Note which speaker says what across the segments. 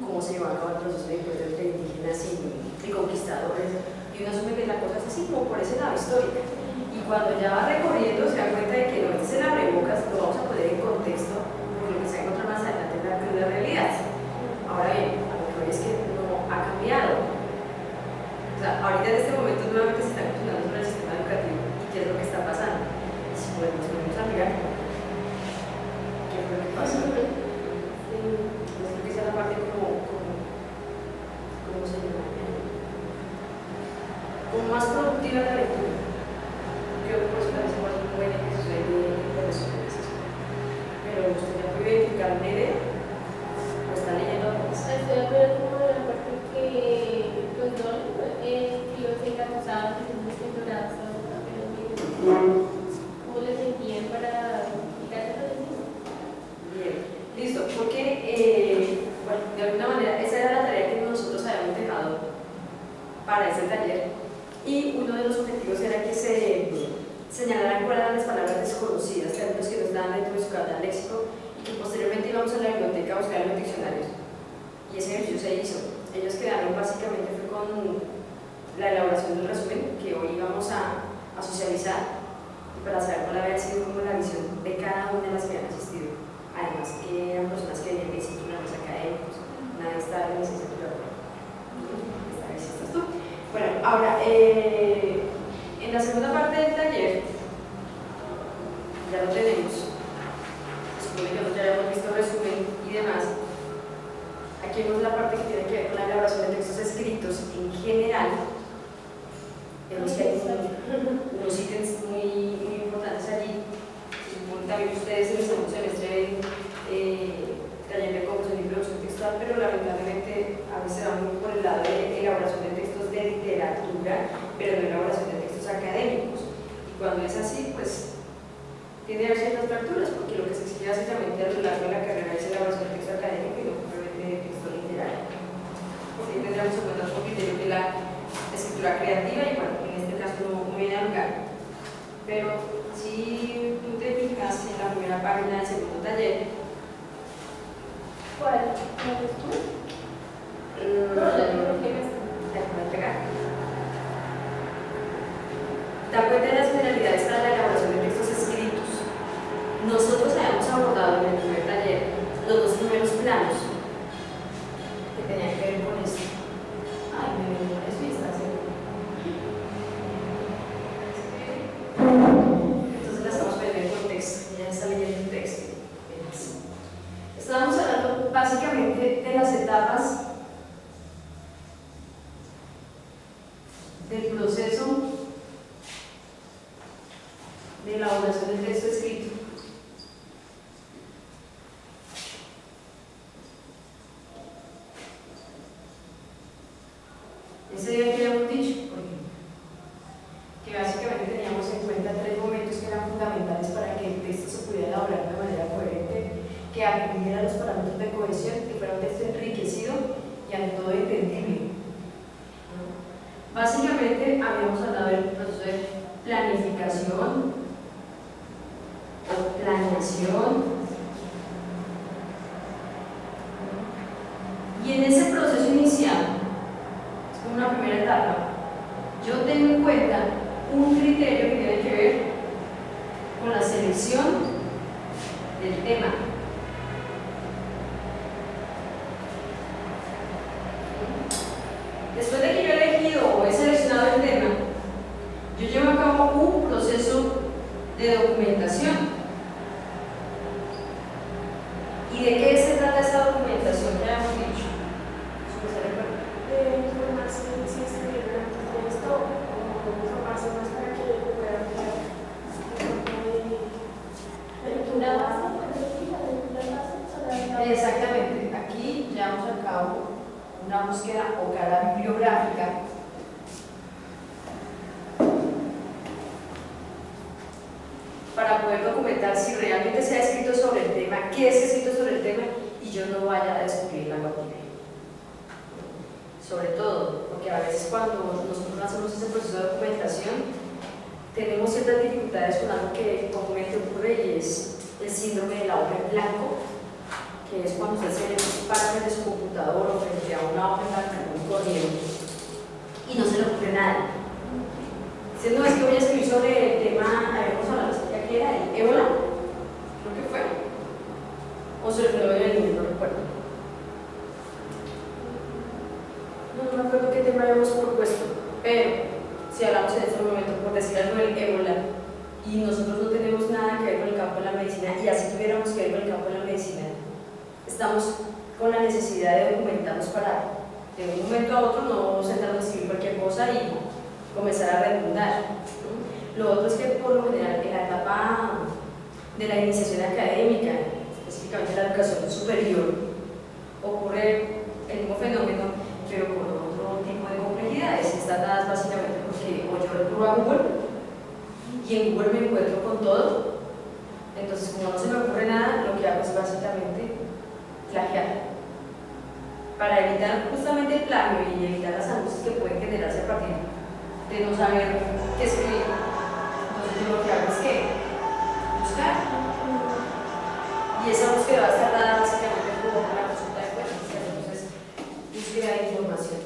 Speaker 1: cómo se llevaba a cabo el proceso de encuentro entre indígenas y conquistadores, y uno asume que la cosa es así como por ese lado histórico. Y cuando ya va recorriendo se da cuenta de que no, este es el abrebocas, lo vamos a poner en contexto, porque lo que se va a encontrar más adelante es la cruda realidad. Ahora bien, a lo que voy es que no ha cambiado. O sea, ahorita en este momento nuevamente se está cuestionando sobre el sistema educativo y qué es lo que está pasando. Y si podemos a mirar, ¿qué es lo que pasa? Yo creo que esa es la parte ¿cómo se llama? Como más productiva de la lectura. Yo por eso también se pasa muy buena que sucede de resumen. Pero usted ya puede identificar una idea o está leyendo apenas.
Speaker 2: Estoy de acuerdo con la parte que los dos los engatusados que son descendorados ¿cómo les sentían para quitarse los encima?
Speaker 1: Bien, listo, porque bueno, de alguna manera esa era la tarea que nosotros habíamos dejado para ese taller, y uno de los objetivos era que se señalaran cuáles eran las palabras desconocidas, términos que no estaban dentro de su catálogo léxico, y que posteriormente íbamos a la biblioteca a buscar en los diccionarios. Y ese ejercicio se hizo. Ellos quedaron básicamente fue con la elaboración del resumen que hoy vamos a socializar, y para saber cuál había sido como la visión de cada una de las que habían asistido. Además, eran personas que venían de institutos académicos, nadie estaba en licenciatura. Esta vez estás tú. Bueno, ahora, en la segunda parte del taller, ya lo tenemos. Se supone que nosotros ya habíamos visto resumen y demás. Aquí vemos la parte que tiene que ver con la elaboración de textos escritos en general. Vemos que hay unos ítems muy importantes allí. También ustedes en el segundo semestre taller de composición y producción textual, pero lamentablemente a veces van muy por el lado de elaboración de textos de literatura, pero no elaboración de textos académicos. Y cuando es así, pues tiene que haber ciertas fracturas, porque lo que se exige básicamente a lo largo de la carrera es elaboración de texto académico y no propiamente de texto literario. Porque ahí tendríamos en cuenta otro criterio de la escritura creativa, y bueno, en este caso no viene a lugar. Pero si tú te fijas en la primera página del segundo taller,
Speaker 2: ¿cuál? ¿No eres tú? No,
Speaker 1: da cuenta de las generalidades para la elaboración de textos escritos. Nosotros habíamos abordado en el primer taller los dos primeros planos que tenían que ver con esto. Ay, me vengo con eso y está seguro. Entonces la estamos poniendo en contexto, ya está leyendo el texto. Estábamos hablando básicamente de las etapas del proceso de elaboración del texto escrito. Ese día que habíamos dicho, que básicamente teníamos en cuenta tres momentos que eran fundamentales para que el texto se pudiera elaborar de una manera coherente, que atendiera los parámetros de cohesión, que fuera un texto enriquecido y ante todo entendible. Básicamente habíamos hablado del proceso de planificación o planeación, y en ese proceso inicial, es como una primera etapa, yo tengo en cuenta un criterio que tiene que ver con la selección del tema. Después de que yo he elegido o he seleccionado el tema, yo llevo a cabo un proceso de documentación. ¿Y de qué se trata esa documentación que habíamos dicho? ¿Se recuerda?
Speaker 3: De informarse si estuvieron antes de esto, o informarse más para que puedan ver
Speaker 2: lectura base,
Speaker 1: Exactamente, aquí llevamos a cabo una búsqueda o carga bibliográfica para poder documentar si realmente se ha escrito sobre el tema, qué se ha escrito sobre el tema, y yo no vaya a descubrir la guatire. Sobre todo, porque a veces cuando nosotros hacemos ese proceso de documentación, tenemos ciertas dificultades con algo que comúnmente ocurre, y es el síndrome de la hoja en blanco, que es cuando usted se para frente a su computador o frente a una hoja en blanco corriendo y no se le ocurre nada. Si no es que voy a escribir sobre el tema, habíamos hablado ya que era el ébola, creo que fue, o sobre el fenómeno del niño, no recuerdo. No me acuerdo qué tema habíamos propuesto, pero si hablamos en este momento, por decir algo del ébola, y nosotros no tenemos nada que ver con el campo de la medicina, y así tuviéramos que ver con el campo de la medicina, estamos con la necesidad de documentarnos para, de un momento a otro, no sentarnos a escribir cualquier cosa y comenzar a redundar. Lo otro es que, por lo general, en la etapa de la iniciación académica, específicamente la educación superior, ocurre el mismo fenómeno, pero con otro tipo de complejidades. Están dadas básicamente porque o yo recurro a Google y en Google me encuentro con todo. Entonces, como no se me ocurre nada, lo que hago es básicamente plagiar. Para evitar justamente el plagio y evitar las angustias que pueden generarse a partir de no saber qué escribir. Entonces, yo lo que hago es que buscar. Y esa búsqueda va a estar dada básicamente por la consulta de fuentes. Entonces, búsqueda de información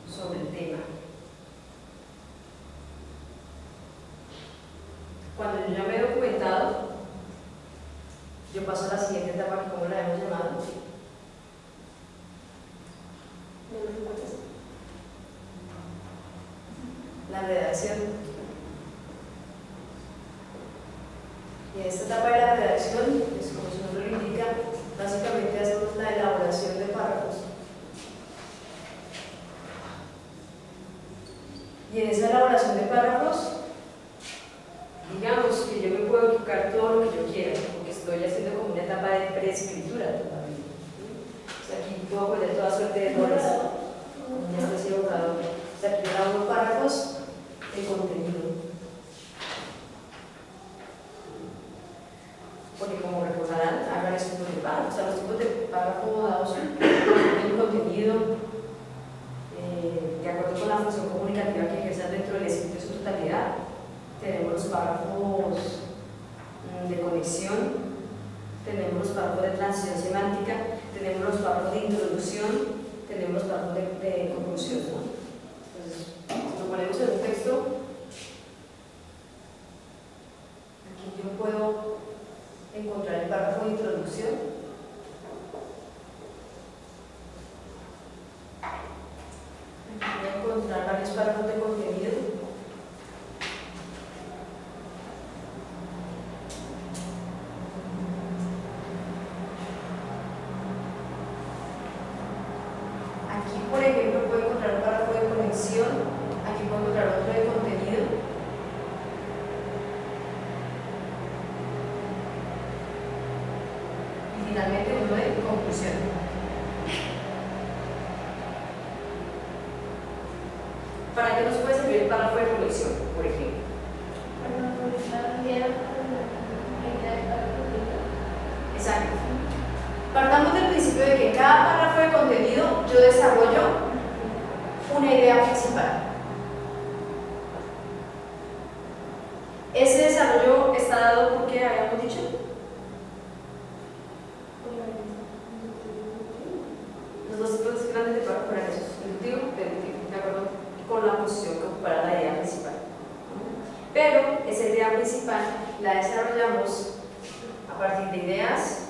Speaker 1: sobre el tema. Cuando yo ya me he documentado, yo paso a la siguiente etapa, que como la hemos llamado, la redacción. Y en esta etapa de la redacción, pues como su nombre lo indica, básicamente hacemos la elaboración de párrafos. Y en esa elaboración de párrafos, digamos que yo me puedo equivocar todo lo que yo quiera, porque estoy haciendo como una etapa de preescritura todavía. O sea, aquí puedo poner toda suerte de errores, una especie de borrador. O sea, aquí yo hago párrafos de contenido. Porque como recordarán, hagan esos tipos de párrafos. O sea, los tipos de párrafo dados en contenido, de acuerdo con la función comunicativa que ejercen dentro del escrito en su totalidad. Tenemos los párrafos de conexión, tenemos los párrafos de transición semántica, tenemos los párrafos de introducción, tenemos los párrafos de conclusión, ¿no? Entonces, si lo ponemos en un texto, aquí yo puedo encontrar el párrafo de introducción. Aquí voy a encontrar varios párrafos de contenido. Aquí, por ejemplo, puedo encontrar un párrafo de conexión, aquí puedo encontrar otro de contenido. Y finalmente uno de conclusión. ¿Para qué nos puede servir el párrafo de conexión, por ejemplo? Exacto. Partamos del principio de que en cada párrafo de contenido yo desarrollo una idea principal. Ese desarrollo está dado por qué habíamos dicho. Los dos grandes de párrafo eran esos, inductivo y deductivo, de acuerdo con la posición que ocupará la idea principal. Pero esa idea principal la desarrollamos a partir de ideas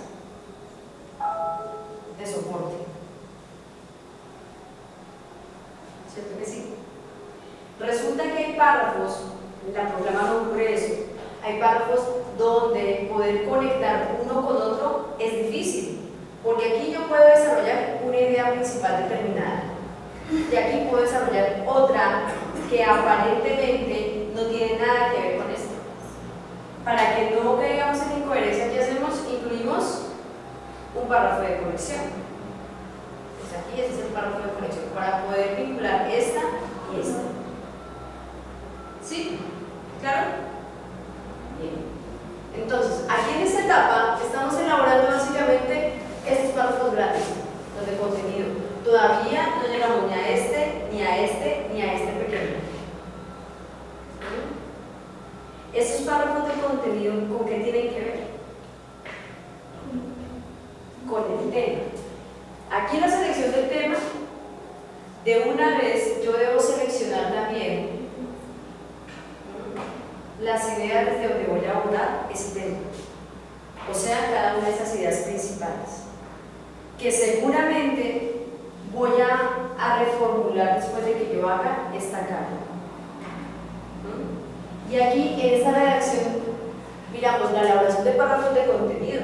Speaker 1: de soporte. ¿Cierto que sí? Resulta que hay párrafos, en el programa no ocurre eso, hay párrafos donde poder conectar uno con otro es difícil, porque aquí yo puedo desarrollar una idea principal determinada y aquí puedo desarrollar otra que aparentemente no tiene nada que ver con esto. Para que no caigamos en incoherencia, ¿qué hacemos? Incluimos un párrafo de conexión. Pues aquí ese es el párrafo de conexión para poder vincular esta y esta. ¿Sí? ¿Claro? Bien. Entonces, aquí en esta etapa estamos elaborando básicamente estos párrafos grandes, los de contenido. Todavía no llegamos ni a este, ni a este, ni a este pequeño. contenido, ¿con qué tienen que ver? Con el tema. Aquí en la selección del tema, de una vez yo debo seleccionar también las ideas desde donde voy a abordar ese tema. O sea, cada una de esas ideas principales, que seguramente voy a reformular después de que yo haga esta carga. Y aquí en esta redacción miramos la elaboración de párrafos de contenido,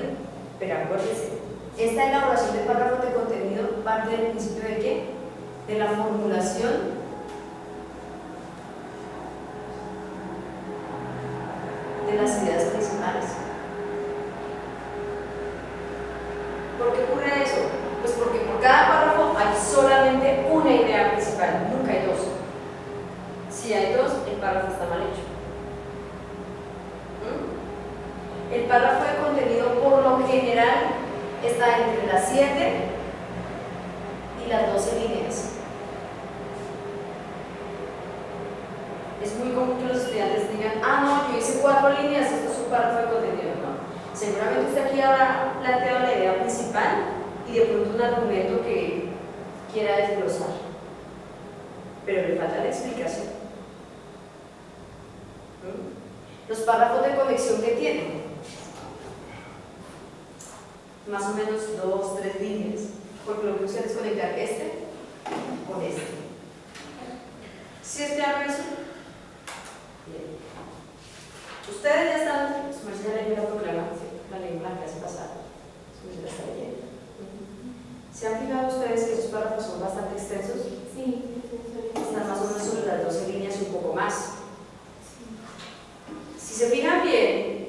Speaker 1: pero acuérdense, esta elaboración de párrafos de contenido parte del principio de ¿qué? De la formulación de las ideas principales. ¿Por qué ocurre eso? Pues porque por cada párrafo hay solamente una idea principal, nunca hay dos. Si hay dos, el párrafo está mal hecho. El párrafo de contenido por lo general está entre las 7 y las 12 líneas. Es muy común que los estudiantes digan, no, yo hice 4 líneas, esto es un párrafo de contenido. No, seguramente usted aquí habrá planteado la idea principal y de pronto un argumento que quiera desglosar, pero le falta la explicación. Los párrafos de conexión que tienen, más o menos 2, 3 líneas, porque lo que usted es conectar este con este. ¿Sí es claro eso? Bien. Ustedes ya están, su merced ya leyó la proclamación, la ley en la clase pasada, su merced la está leyendo. ¿Se han fijado ustedes que esos párrafos son bastante extensos?
Speaker 2: Sí.
Speaker 1: Están más o menos sobre las 12 líneas y un poco más. Si se fijan bien,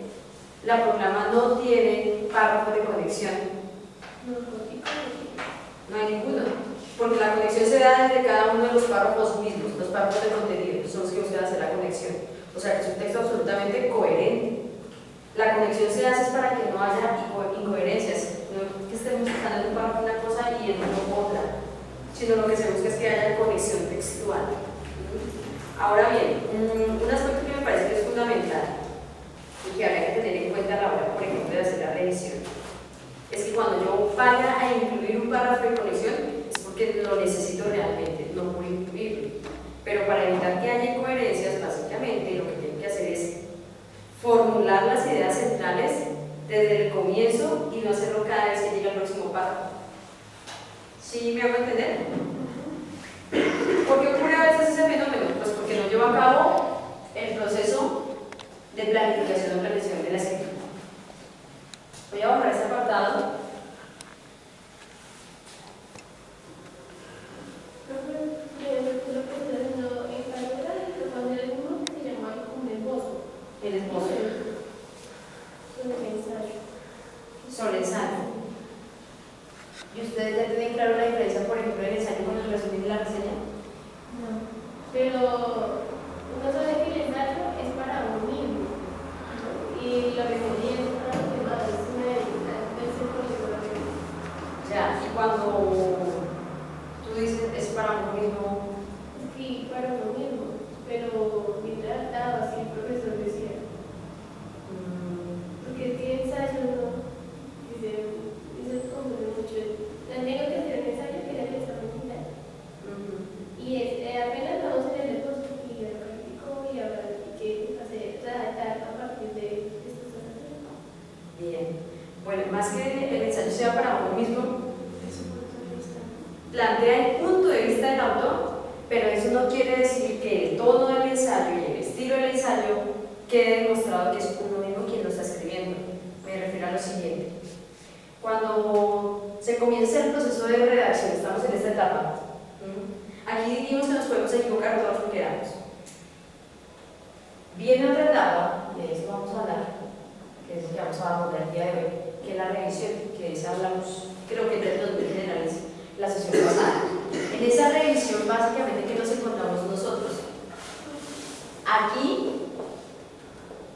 Speaker 1: la proclama no tiene párrafo de conexión. No hay ninguno, porque la conexión se da desde cada uno de los párrafos mismos, los párrafos de contenido, son los que usted hace la conexión. O sea que es un texto absolutamente coherente. La conexión se hace para que no haya incoherencias, no que estemos usando en un párrafo una cosa y en otro otra, sino lo que se busca es que haya conexión textual. Ahora bien, un aspecto que me parece que es fundamental y que habría que tener en cuenta a la hora, por ejemplo, de hacer la revisión, es que cuando yo vaya a incluir un párrafo de conexión es porque lo necesito realmente, no por incluirlo. Pero para evitar que haya incoherencias, básicamente lo que tengo que hacer es formular las ideas centrales desde el comienzo y no hacerlo cada vez que llegue al próximo párrafo. ¿Sí me hago entender? ¿Por qué ocurre a veces ese fenómeno? Pues porque no llevo a cabo el proceso de planificación o planeación de la escritura. Voy a bajar este apartado. El esbozo. Sobre el ensayo. ¿Y ustedes ya tienen claro la diferencia, por ejemplo, del ensayo con el resumen de la reseña?
Speaker 2: No, pero uno sabe que el ensayo es para uno mismo y la reseña es para los demás, es una de
Speaker 1: Ya, y cuando tú dices es para uno mismo.
Speaker 2: Sí, para uno mismo, pero mientras estaba así el profesor decía, porque es que ensayo no, dice como de mucho, tengo que hacer un ensayo que era el examen final. Y apenas vamos en el esposo y lo practico y ahora hay que hacer, redactar a partir de estos ensayos.
Speaker 1: Bien. Bueno, más que el ensayo sea para uno mismo, plantea el punto de vista del autor, pero eso no quiere decir que el tono del ensayo y el estilo del ensayo quede demostrado que es uno mismo quien lo está escribiendo. Me refiero a lo siguiente. Cuando se comienza el proceso de redacción, estamos en esta etapa. Aquí dijimos que nos podemos equivocar todo lo que queramos. Viene otra etapa, y de eso vamos a hablar, que es lo que vamos a abordar el día de hoy, que es la revisión, que de esa hablamos, creo que en términos muy generales, la sesión pasada. En esa revisión, básicamente, ¿qué nos encontramos nosotros? Aquí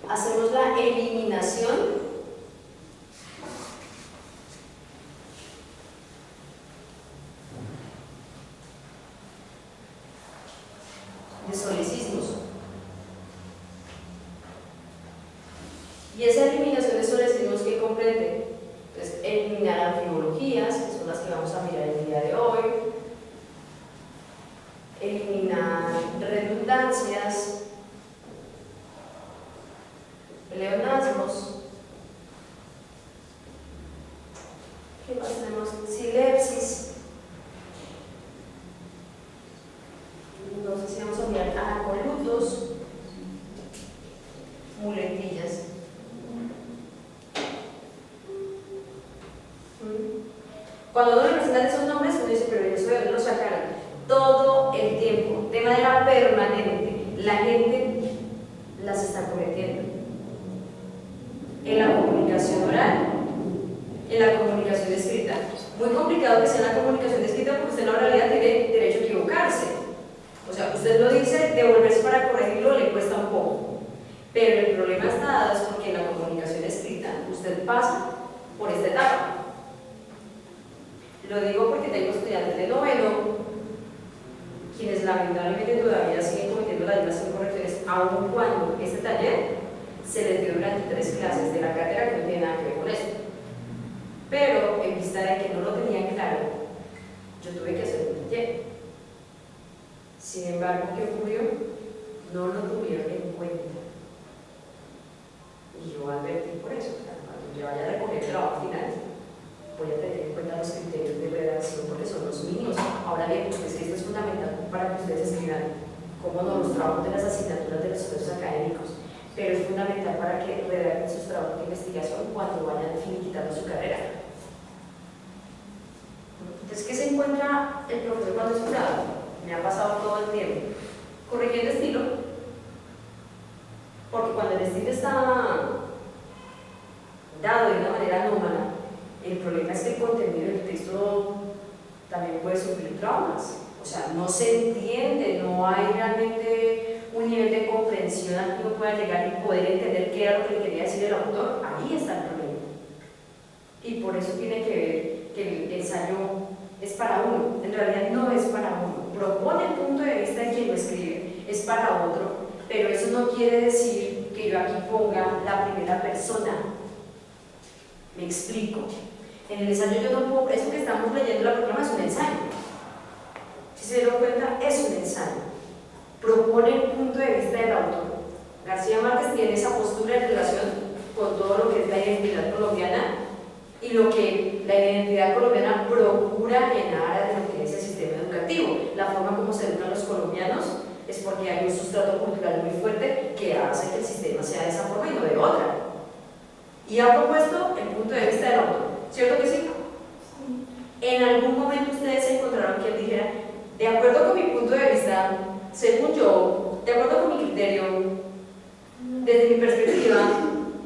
Speaker 1: hacemos la eliminación de solecismos. Y esa eliminación de eso les decimos que comprende. Entonces, eliminar anfibologías, que son las que vamos a mirar el día de hoy, eliminar redundancias, pleonasmos, ¿qué más tenemos? Silepsis, no sé si vamos a mirar anacolutos, muletillas. Cuando uno representa esos nombres, uno dice, pero eso de dónde lo sacaron. Todo el tiempo, de manera permanente, la gente las está cometiendo. En la comunicación oral, en la comunicación escrita. Muy complicado que sea la comunicación escrita porque usted en la oralidad tiene derecho a equivocarse. O sea, usted lo dice, devolverse para corregirlo le cuesta un poco. Pero el problema está dado es porque en la comunicación escrita usted pasa por esta etapa. Lo digo porque tengo estudiantes de noveno quienes lamentablemente todavía siguen cometiendo las mismas incorrecciones, aun cuando este taller se les dio durante 3 clases de la cátedra que no tiene nada que ver con esto. Pero en vista de que no lo tenían claro, yo tuve que hacer un taller. Sin embargo, ¿qué ocurrió? No lo tuvieron en cuenta. Y yo advertí por eso, cuando yo vaya a recoger el trabajo final, voy a tener en cuenta los criterios de redacción porque son los mínimos. Ahora bien, pues esto es fundamental para que ustedes escriban, como no, los trabajos de las asignaturas de los estudios académicos, pero es fundamental para que redacten sus trabajos de investigación cuando vayan finiquitando su carrera. Entonces, ¿qué se encuentra el profesor cuando es jurado? Me ha pasado todo el tiempo corrigiendo estilo, porque cuando el estilo está dado de una manera anómala, el problema es que el contenido del texto también puede sufrir traumas. O sea, no se entiende, no hay realmente un nivel de comprensión al que uno pueda llegar y poder entender qué era lo que le quería decir el autor. Ahí está el problema. Y por eso tiene que ver que el ensayo es para uno. En realidad no es para uno. Propone el punto de vista de quien lo escribe, es para otro, pero eso no quiere decir que yo aquí ponga la primera persona. Me explico. En el ensayo yo no puedo, eso que estamos leyendo la proclama es un ensayo. Si se dieron cuenta, es un ensayo. Propone el punto de vista del autor. García Márquez tiene esa postura en relación con todo lo que es la identidad colombiana y lo que la identidad colombiana procura en aras de lo que es el sistema educativo. La forma como se educan los colombianos es porque hay un sustrato cultural muy fuerte que hace que el sistema sea de esa forma y no de otra. Y ha propuesto el punto de vista del autor. ¿Cierto que sí? Sí. En algún momento ustedes se encontraron que él dijera, de acuerdo con mi punto de vista, según yo, de acuerdo con mi criterio, desde mi perspectiva,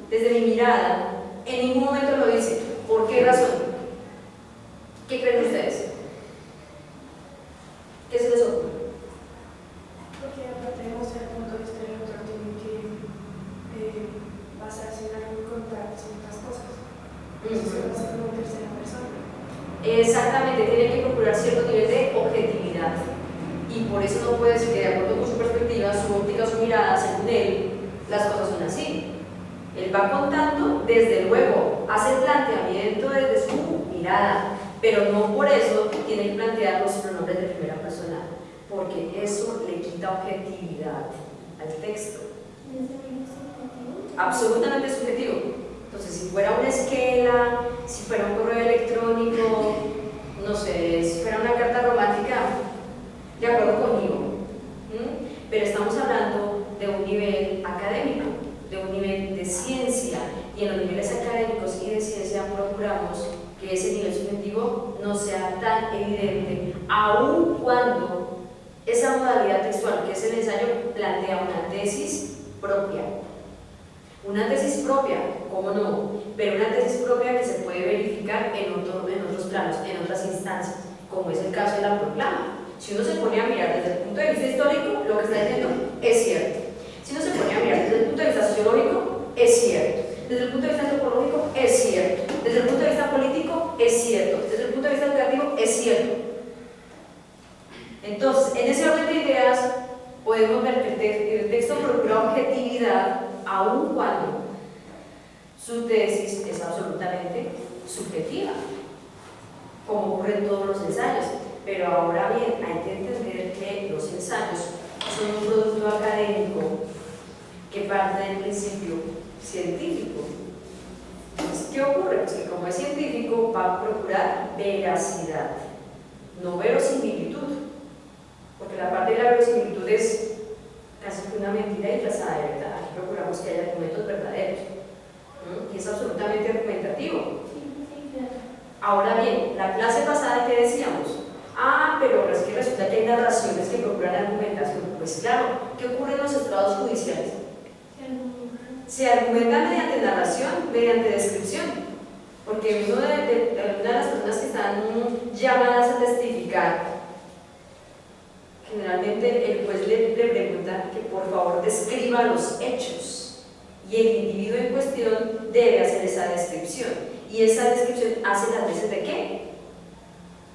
Speaker 1: desde mi mirada, en ningún momento lo dice. ¿Por qué razón? ¿Qué creen ustedes? ¿Qué se les ocurre?
Speaker 3: Porque aparte de mostrar el punto de vista del autor, tiene que basarse en algo y contar ciertas cosas. Eso se hace como tercera persona.
Speaker 1: Exactamente, tiene que procurar cierto nivel de objetividad. Y por eso no puede decir que de acuerdo con su perspectiva, su óptica, su mirada, según él, las cosas son así. Él va contando, desde luego, hace el planteamiento desde su mirada, pero no por eso tiene que plantear los pronombres de primera persona, porque eso le quita objetividad al texto. Absolutamente subjetivo. Entonces, si fuera una esquela, si fuera un correo electrónico, no sé, si fuera una carta romántica, de acuerdo conmigo. Pero estamos hablando de un nivel académico, de un nivel de ciencia, y en los niveles académicos y de ciencia procuramos que ese nivel subjetivo no sea tan evidente, aun cuando esa modalidad textual, que es el ensayo, plantea una tesis propia. Una tesis propia, ¿cómo no? Pero una tesis propia que se puede verificar en otros planos, en otras instancias, como es el caso de la proclama. Si uno se pone a mirar desde el punto de vista histórico, lo que está diciendo es cierto. Si uno se pone a mirar desde el punto de vista sociológico, es cierto. Desde el punto de vista antropológico, es cierto. Desde el punto de vista político, es cierto. Desde el punto de vista educativo, es cierto. Entonces, en ese orden de ideas, podemos ver que el texto procura objetividad, aun cuando su tesis es absolutamente subjetiva, como ocurre en todos los ensayos. Pero ahora bien, hay que entender que los ensayos son un producto académico que parte del principio científico. Entonces, ¿qué ocurre? Pues que como es científico va a procurar veracidad, no verosimilitud, porque la parte de la verosimilitud es casi que una mentira disfrazada de verdad. Aquí procuramos que haya argumentos verdaderos, y es absolutamente argumentativo. Ahora bien, la clase pasada que decíamos, pero es que resulta que hay narraciones que procuran argumentación. Pues claro, ¿qué ocurre en los estrados judiciales? Se argumenta mediante narración, mediante descripción, porque una de las personas que están llamadas a testificar, generalmente el juez le pregunta que por favor describa los hechos, y el individuo en cuestión debe hacer esa descripción, y esa descripción hace las veces ¿de qué?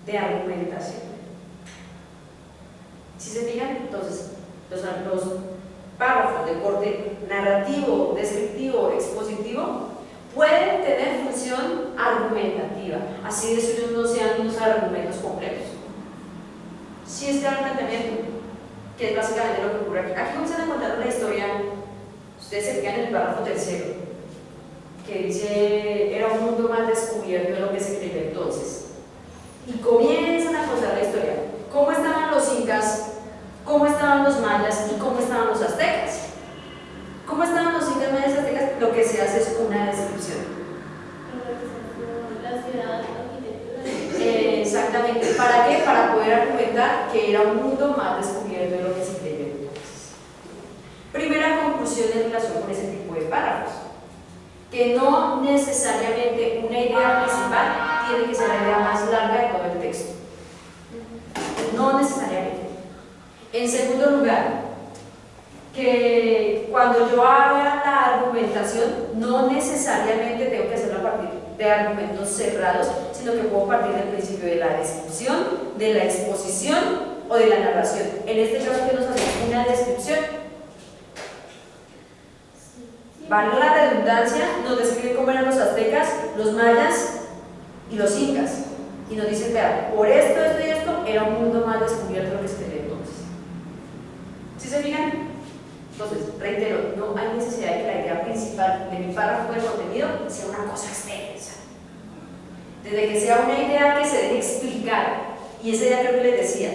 Speaker 1: De argumentación. Si se fijan, entonces, los párrafos de corte narrativo, descriptivo, expositivo pueden tener función argumentativa, así de suyos no sean unos argumentos complejos. Si es claro el planteamiento, que es básicamente lo que ocurre aquí. Aquí comienzan a contar una historia, ustedes se fijan en el párrafo tercero, que dice, era un mundo más descubierto de lo que se creyó entonces. Y comienzan a contar la historia. ¿Cómo estaban los incas? ¿Cómo estaban los mayas? ¿Y cómo estaban los aztecas? ¿Cómo estaban los incas, mayas y aztecas? Lo que se hace es una descripción.
Speaker 2: La ciudad, la arquitectura.
Speaker 1: Exactamente. ¿Para qué? Para poder argumentar que era un mundo más descubierto de lo que se creyó entonces. Primera conclusión en relación con ese tipo de párrafos, que no necesariamente una idea principal tiene que ser la idea más larga de todo el texto. No necesariamente. En segundo lugar, que cuando yo haga la argumentación, no necesariamente tengo que hacerlo a partir de argumentos cerrados, sino que puedo partir del principio de la descripción, de la exposición o de la narración. En este caso, que nos hacemos una descripción. Valga la redundancia, nos describe cómo eran los aztecas, los mayas y los incas. Y nos dicen, vea, por esto, esto y esto, era un mundo más descubierto de lo que se creyó entonces. ¿Sí se fijan? Entonces, reitero, no hay necesidad de que la idea principal de mi párrafo de contenido sea una cosa extensa. Desde que sea una idea que se deje explicar, y esa idea creo que les decía,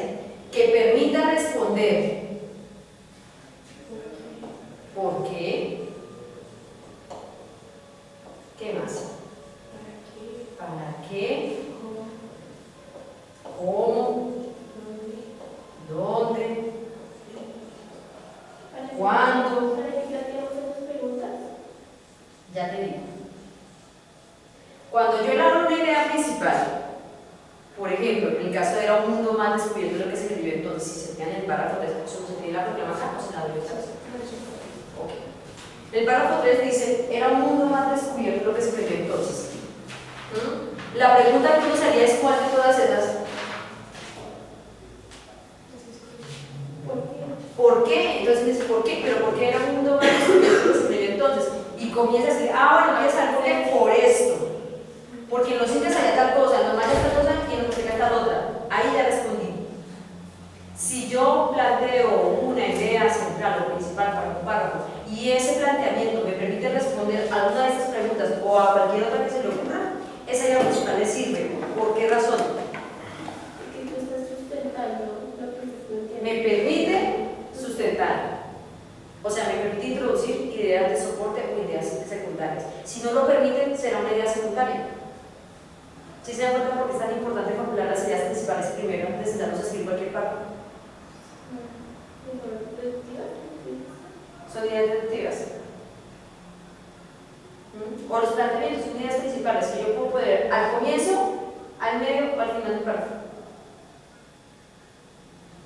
Speaker 1: que permita responder ¿por qué? ¿Qué más? ¿Para qué? ¿Cómo? ¿Dónde? ¿Cuándo?
Speaker 2: ¿Para qué planteamos esas preguntas?
Speaker 1: Ya te digo. Cuando yo elaboro una idea principal, por ejemplo, en el caso de era un mundo más descubierto de lo que se escribió entonces, si se fijan en el párrafo 3, se tiene la proclama acá o se la doy otra vez. Ok. El párrafo 3 dice, era un mundo más descubierto de lo que se escribió entonces. La pregunta que uno se haría es ¿cuál de todas esas? ¿Por qué? Entonces dice, ¿por qué? ¿Pero por qué era un mundo más descubierto de lo que se escribió entonces? Y comienza a decir, bueno, voy a saber por qué, por esto. Porque en los incas había tal cosa, en los mayas tal cosa y en los aztecas tal otra. Ahí ya respondí. Si yo planteo una idea central o principal para un párrafo y ese planteamiento me permite responder a alguna de estas preguntas o a cualquier otra que se le ocurra, esa idea principal le sirve. ¿Por qué razón?
Speaker 2: Porque tú estás sustentando lo que se entiende.
Speaker 1: Me permite sustentar. O sea, me permite introducir ideas de soporte o ideas secundarias. Si no lo permiten, será una idea secundaria. ¿Sí se dan cuenta por qué es tan importante formular las ideas principales primero antes de sentarnos a escribir cualquier párrafo? Son ideas deductivas. O los planteamientos son ideas principales que yo puedo poner al comienzo, al medio o al final del párrafo.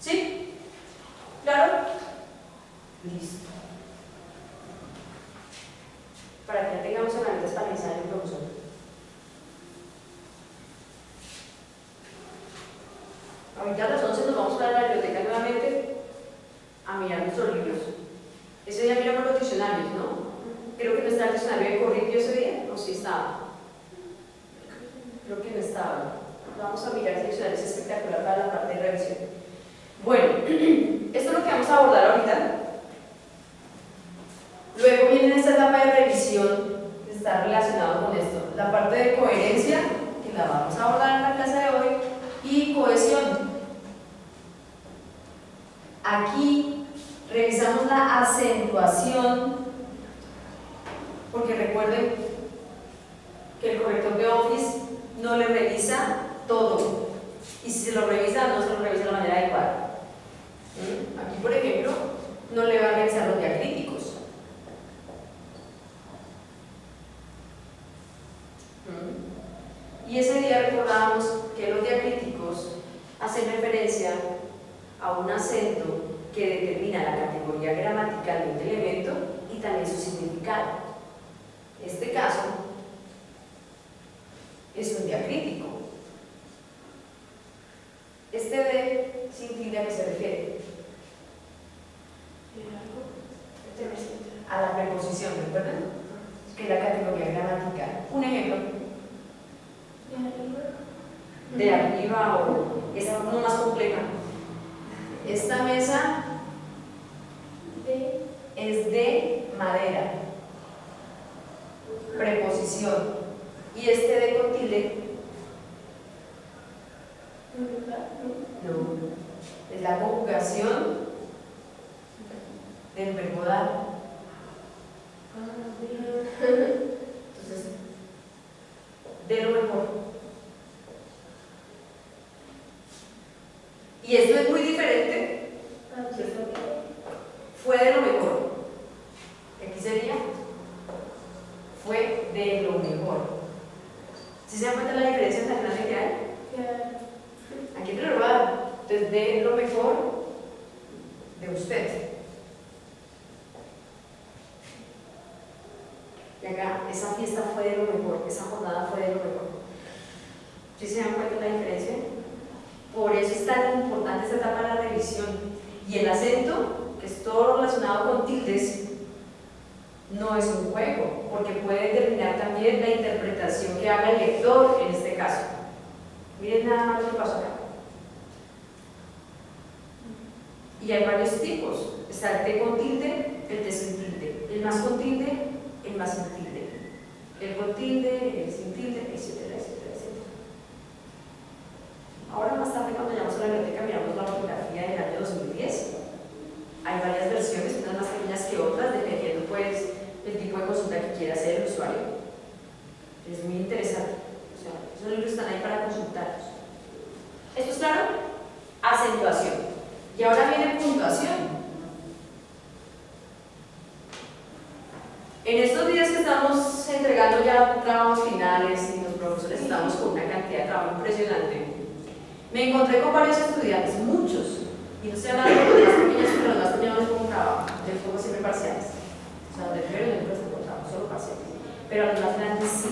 Speaker 1: ¿Sí? ¿Claro? Listo. Para que ya tengamos herramientas para iniciar el profesor. Ahorita a las 11 nos vamos para la biblioteca nuevamente a mirar nuestros libros. Ese día miramos los diccionarios, ¿no? Creo que no está el diccionario de Corripio ese día. estaba. Creo que no estaba. Vamos a mirar si el diccionario es espectacular para la parte de revisión. Bueno, esto es lo que vamos a abordar ahorita. Luego viene esta etapa de revisión que está relacionado con esto. La parte de coherencia, que la vamos a abordar en la clase de hoy, y cohesión. Aquí revisamos la acentuación, porque recuerden que el corrector de Office no le revisa todo, y si se lo revisa, no se lo revisa de la manera adecuada. Aquí, por ejemplo, no le va a revisar los diacríticos. Y ese día recordábamos que los diacríticos hacen referencia a un acento que determina la categoría gramatical de un elemento y también su significado. En este caso es un diacrítico. Este D sin tilde, ¿a qué se refiere? A la preposición, ¿recuerdan? Que es la categoría gramatical. Un ejemplo. De arriba o es uno más compleja. Esta mesa es de madera. Preposición. Y este de con tilde. No. Es la conjugación del verbo dar. Entonces, de lo mejor. Y esto es muy diferente. Fue de lo mejor. Aquí sería fue de lo mejor. ¿Sí se dan cuenta la diferencia tan grande que hay? Aquí te lo voy a dar. Entonces, de lo mejor de usted. Y acá, esa fiesta fue de lo mejor, esa jornada fue de lo mejor. ¿Sí se dan cuenta la diferencia? Por eso es tan importante esta etapa de la revisión. Y el acento, que es todo relacionado con tildes, no es un juego, porque puede determinar también la interpretación que haga el lector en este caso. Miren nada más lo que pasó acá. Y hay varios tipos. Está el T con tilde, el T sin tilde, el más con tilde, el más sin tilde, el con tilde, el sin tilde, etcétera, etcétera, etcétera. Ahora más tarde, cuando vayamos a la biblioteca, miramos la ortografía del año 2010. Hay varias versiones, unas más pequeñas que otras, dependiendo pues del tipo de consulta que quiera hacer el usuario. Es muy interesante. O sea, esos libros están ahí para consultarlos. ¿Esto es claro? Acentuación. Y ahora viene puntuación. En estos días que estamos entregando ya trabajos finales y los profesores estamos con una cantidad de trabajo impresionante, me encontré con varios estudiantes, muchos, y no estoy hablando de los más pequeños, pero los más pequeños no les pongo trabajo, les pongo siempre parciales. O sea, de primero no les pongo trabajo, solo parciales. Pero a los más grandes sí.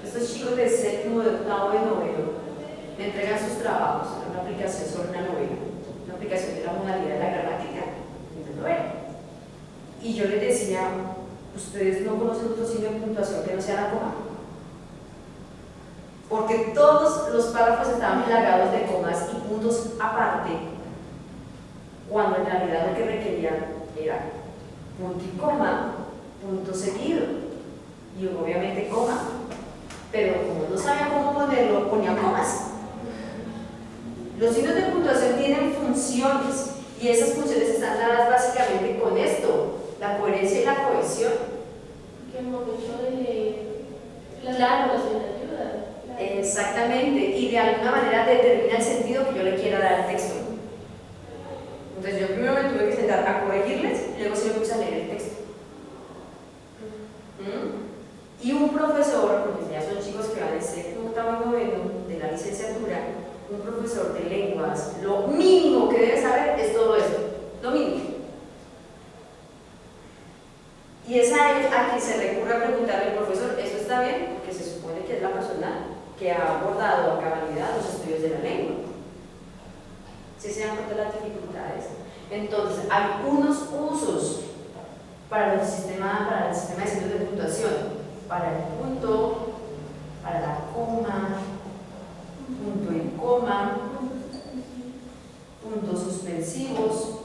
Speaker 1: Estos chicos de séptimo, de octavo, de noveno me entregan sus trabajos, una aplicación sobre una novela, una aplicación de la modalidad de la gramática de una novela. Y yo les decía, ustedes no conocen otro signo de puntuación que no sea la coma, porque todos los párrafos estaban plagados de comas y puntos aparte, cuando en realidad lo que requerían era punto y coma, punto seguido y obviamente coma, pero como no sabía cómo ponerlo, ponía comas. Los signos de puntuación tienen funciones y esas funciones están dadas básicamente con esto, la coherencia y la cohesión.
Speaker 2: Que el momento de la relación ayuda.
Speaker 1: Exactamente, y de alguna manera determina el sentido que yo le quiera dar al texto. Entonces yo primero me tuve que sentar a corregirles y luego sí me puse a leer el texto. Y un profesor, porque ya son chicos que van en séptimo, octavo y noveno de la licenciatura, un profesor de lenguas, lo mínimo que debe saber es todo esto, lo mínimo. Y es a él a quien se recurre a preguntarle al profesor, ¿esto está bien? Porque se supone que es la persona que ha abordado a cabalidad los estudios de la lengua. ¿Sí se dan cuenta de las dificultades? Entonces, hay unos usos para el sistema de signos de puntuación. para el punto, para la coma, punto y coma, puntos suspensivos,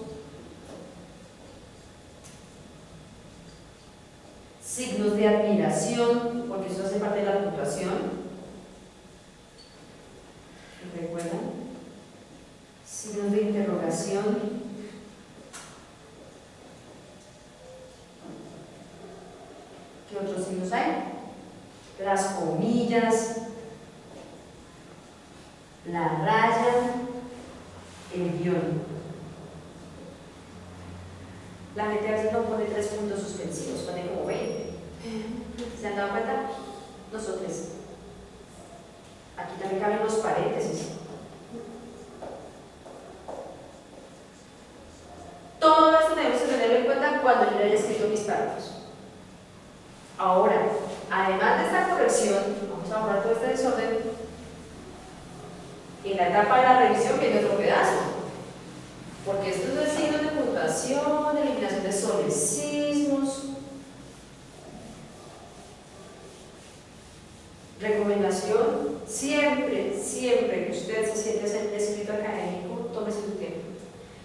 Speaker 1: signos de admiración, porque eso hace parte de la puntuación. ¿Recuerdan? Signos de interrogación. ¿Qué otros signos hay? Las comillas, la raya, el guión. La gente a veces no pone 3 puntos suspensivos, pone como 20. ¿Se han dado cuenta? Nosotros. Aquí también caben los paréntesis. Todo esto debemos tenerlo en cuenta cuando yo haya escrito mis párrafos. Ahora, además de esta corrección, vamos a borrar todo este desorden. En la etapa de la revisión viene otro pedazo, porque esto es signos de puntuación, eliminación de solecismos. Recomendación: siempre que usted se siente hacer escrito académico, tómese su tiempo.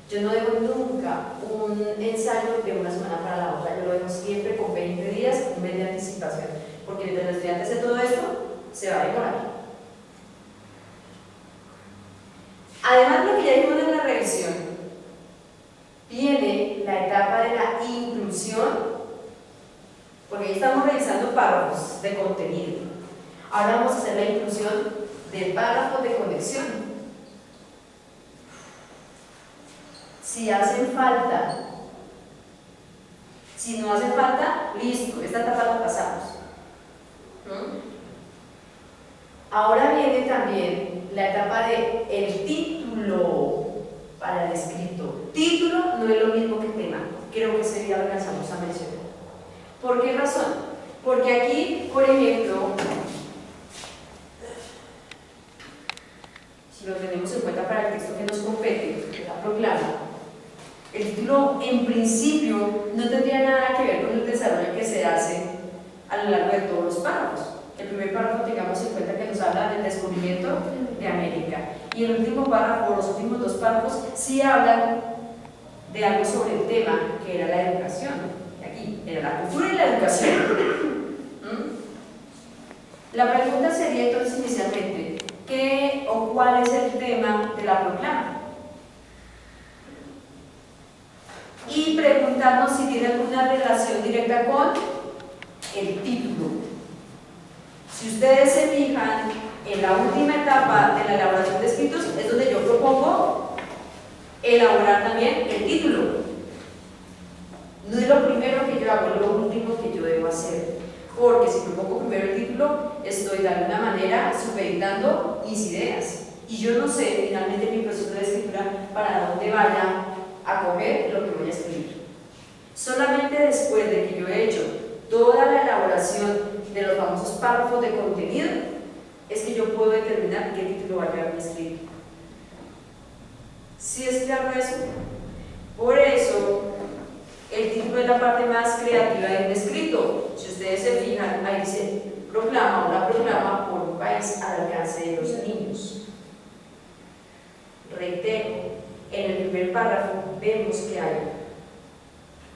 Speaker 1: Yo no dejo nunca un ensayo de una semana para la otra, yo lo dejo siempre con 20 días, un mes de anticipación, porque mientras el estudiante hace todo esto, se va a demorar. Además de lo que ya vimos en la revisión, viene la etapa de la inclusión, porque ahí estamos revisando párrafos de contenido. Ahora vamos a hacer la inclusión de párrafos de conexión. Si hacen falta, si no hacen falta, listo, esta etapa la pasamos. Ahora viene también la etapa de el título para el escrito. Título no es lo mismo que tema, creo que ese día lo alcanzamos a mencionar. ¿Por qué razón? Porque aquí, por ejemplo, si lo tenemos en cuenta para el texto que nos compete, que la proclama, el título en principio no tendría nada que ver con el desarrollo que se hace a lo largo de todos los párrafos. El primer párrafo tengamos en cuenta que nos habla del descubrimiento de América, y el último párrafo, los últimos 2 párrafos, sí hablan de algo sobre el tema, que era la educación. Aquí era la cultura y la educación. La pregunta sería entonces inicialmente: ¿qué o cuál es el tema de la proclama? Y preguntarnos si tiene alguna relación directa con el título. Si ustedes se fijan, en la última etapa de la elaboración de escritos es donde yo propongo elaborar también el título. No es lo primero que yo hago, es lo último que yo debo hacer. Porque si propongo primero el título, estoy de alguna manera supeditando mis ideas. Y yo no sé finalmente mi proceso de escritura para dónde vaya a coger lo que voy a escribir. Solamente después de que yo he hecho toda la elaboración de los famosos párrafos de contenido, es que yo puedo determinar qué título vaya a escribir. ¿Sí es claro eso? Por eso, el título es la parte más creativa del escrito. Si ustedes se fijan, ahí dice proclama, una proclama por un país al alcance de los niños. Reitero, en el primer párrafo vemos que hay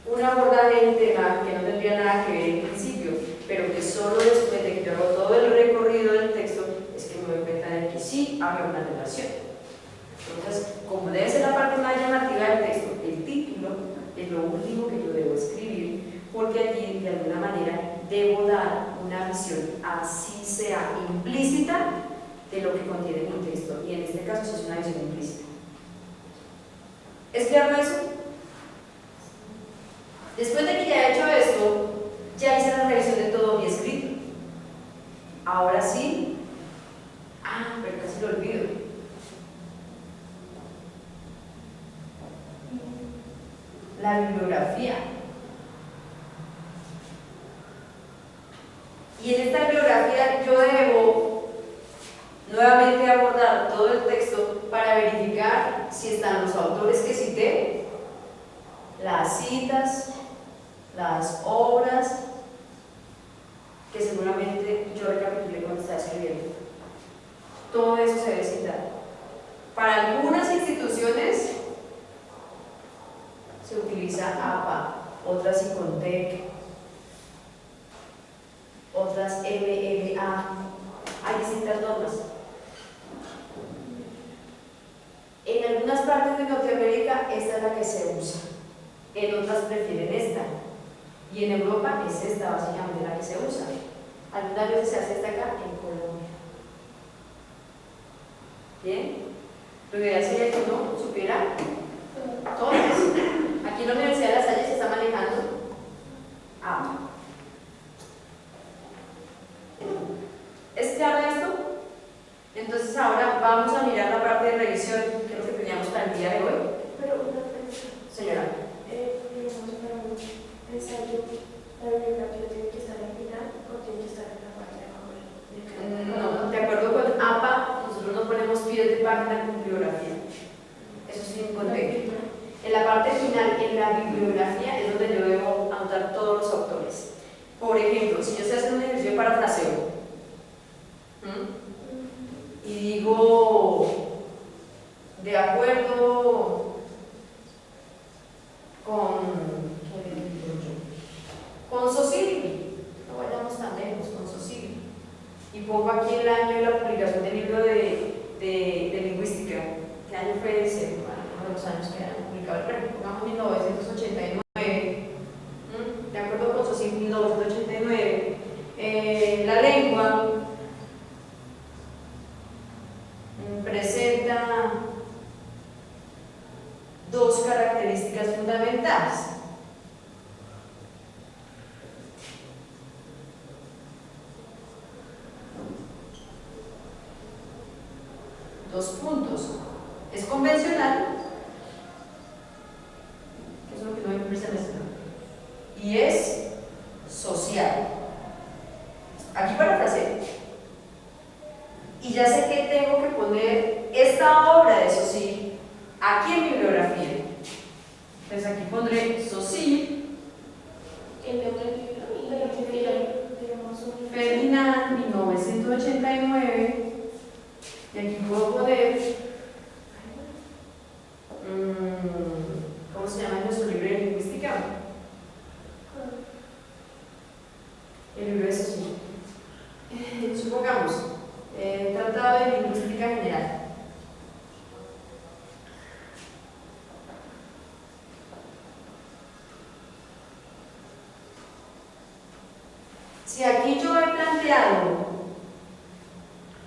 Speaker 1: un abordaje del tema que no tendría nada que ver en principio, pero que solo después de que yo hago todo el recorrido del texto es que me doy cuenta de que sí había una relación. Entonces, como debe ser la parte más llamativa del texto, el título es lo último que yo debo escribir, porque allí de alguna manera debo dar una visión, así sea implícita, de lo que contiene mi texto, y en este caso eso es una visión implícita. ¿Es claro eso? Después de que ya he hecho esto, ya hice la revisión de todo mi escrito. Ahora sí, pero casi lo olvido. La bibliografía. Y en esta bibliografía yo debo nuevamente abordar todo el texto para verificar si están los autores que cité, las citas, las obras, que seguramente yo recapitulé cuando estaba escribiendo. Todo eso se debe citar. Para algunas instituciones se utiliza APA, otras ICONTEC, otras MLA. Hay distintas normas. En algunas partes de Norteamérica esta es la que se usa, en otras prefieren esta, y en Europa es esta básicamente la que se usa. Algunas veces se hace esta acá en Colombia. ¿Bien? Lo ideal sería que uno supiera todo eso. Aquí en la Universidad de La Salle se está manejando APA. ¿Es claro esto? Entonces ahora vamos a mirar la parte de revisión, que es lo que teníamos para el día de hoy.
Speaker 3: Pero una pregunta.
Speaker 1: Señora.
Speaker 3: Digamos, para un ensayo, la bibliografía tiene que estar al final o tiene que estar en la parte de abajo de cada
Speaker 1: No, de acuerdo con APA, nosotros no ponemos pies de página con bibliografía. Eso es un contexto. En la parte final, en la bibliografía, es donde yo debo anotar todos los autores. Por ejemplo, si yo estoy haciendo un ejercicio de parafraseo, y digo, de acuerdo con Socili, no vayamos tan lejos, con Socili, y pongo aquí el año de la publicación del libro de lingüística. ¿Qué año fue ese? Uno de los años que han publicado el premio, pongamos 1989, de acuerdo con Socili, 1989. La lengua presenta dos características fundamentales. Dos puntos. Es convencional, que es lo que no me parece y es social. Aquí parafraseo. Y ya sé que tengo que poner esta obra de Socili aquí en mi bibliografía. Entonces aquí pondré Socili, Ferdinand, 1989, y aquí puedo poner, ¿cómo se llama nuestro libro de lingüística? El libro de Socili. Supongamos, Tratado de Lingüística General. Si aquí yo he planteado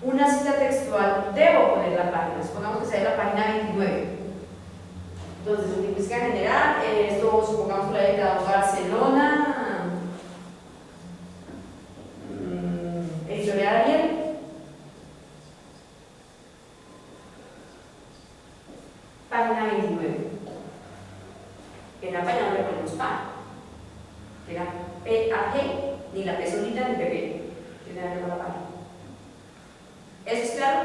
Speaker 1: una cita textual, debo poner la página. Supongamos que sea la página 29. Entonces, lingüística general, esto supongamos que lo haya dictado Barcelona, editorial Ariel. Página 29. En la página no le ponemos PA. Era PAG, ni la P solita ni PP. Tiene que ver la página. ¿Eso es claro?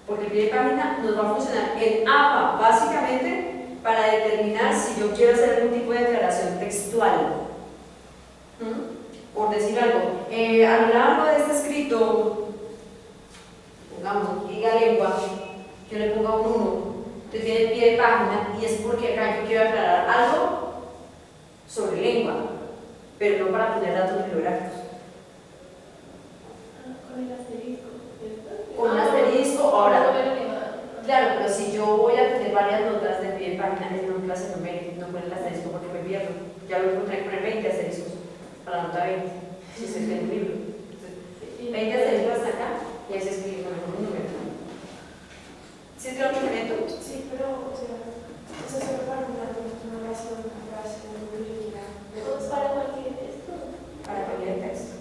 Speaker 1: Porque el pie de página nos va a funcionar en APA, básicamente, para determinar si yo quiero hacer algún tipo de declaración textual. Por decir algo, a lo largo de este escrito, pongamos, diga lengua, yo le ponga un 1, entonces viene el pie de página y es porque acá yo quiero aclarar algo sobre lengua, pero no para poner datos bibliográficos.
Speaker 2: Con el asterisco, ¿cierto?
Speaker 1: Con un asterisco, ahora, claro, pero si yo voy a tener varias notas de pie de página en una clase numérica, no poner el asterisco porque me pierdo, ya lo encontré con 20 asteriscos para la nota 20, si se escribe un libro. 20 asteriscos hasta acá y ahí se escribe con un número. ¿Sí es claro el elemento?
Speaker 3: Sí, pero, o sea, eso es solo para una oración, una frase, una bibliografía.
Speaker 2: Para cualquier texto.
Speaker 1: Para cualquier texto.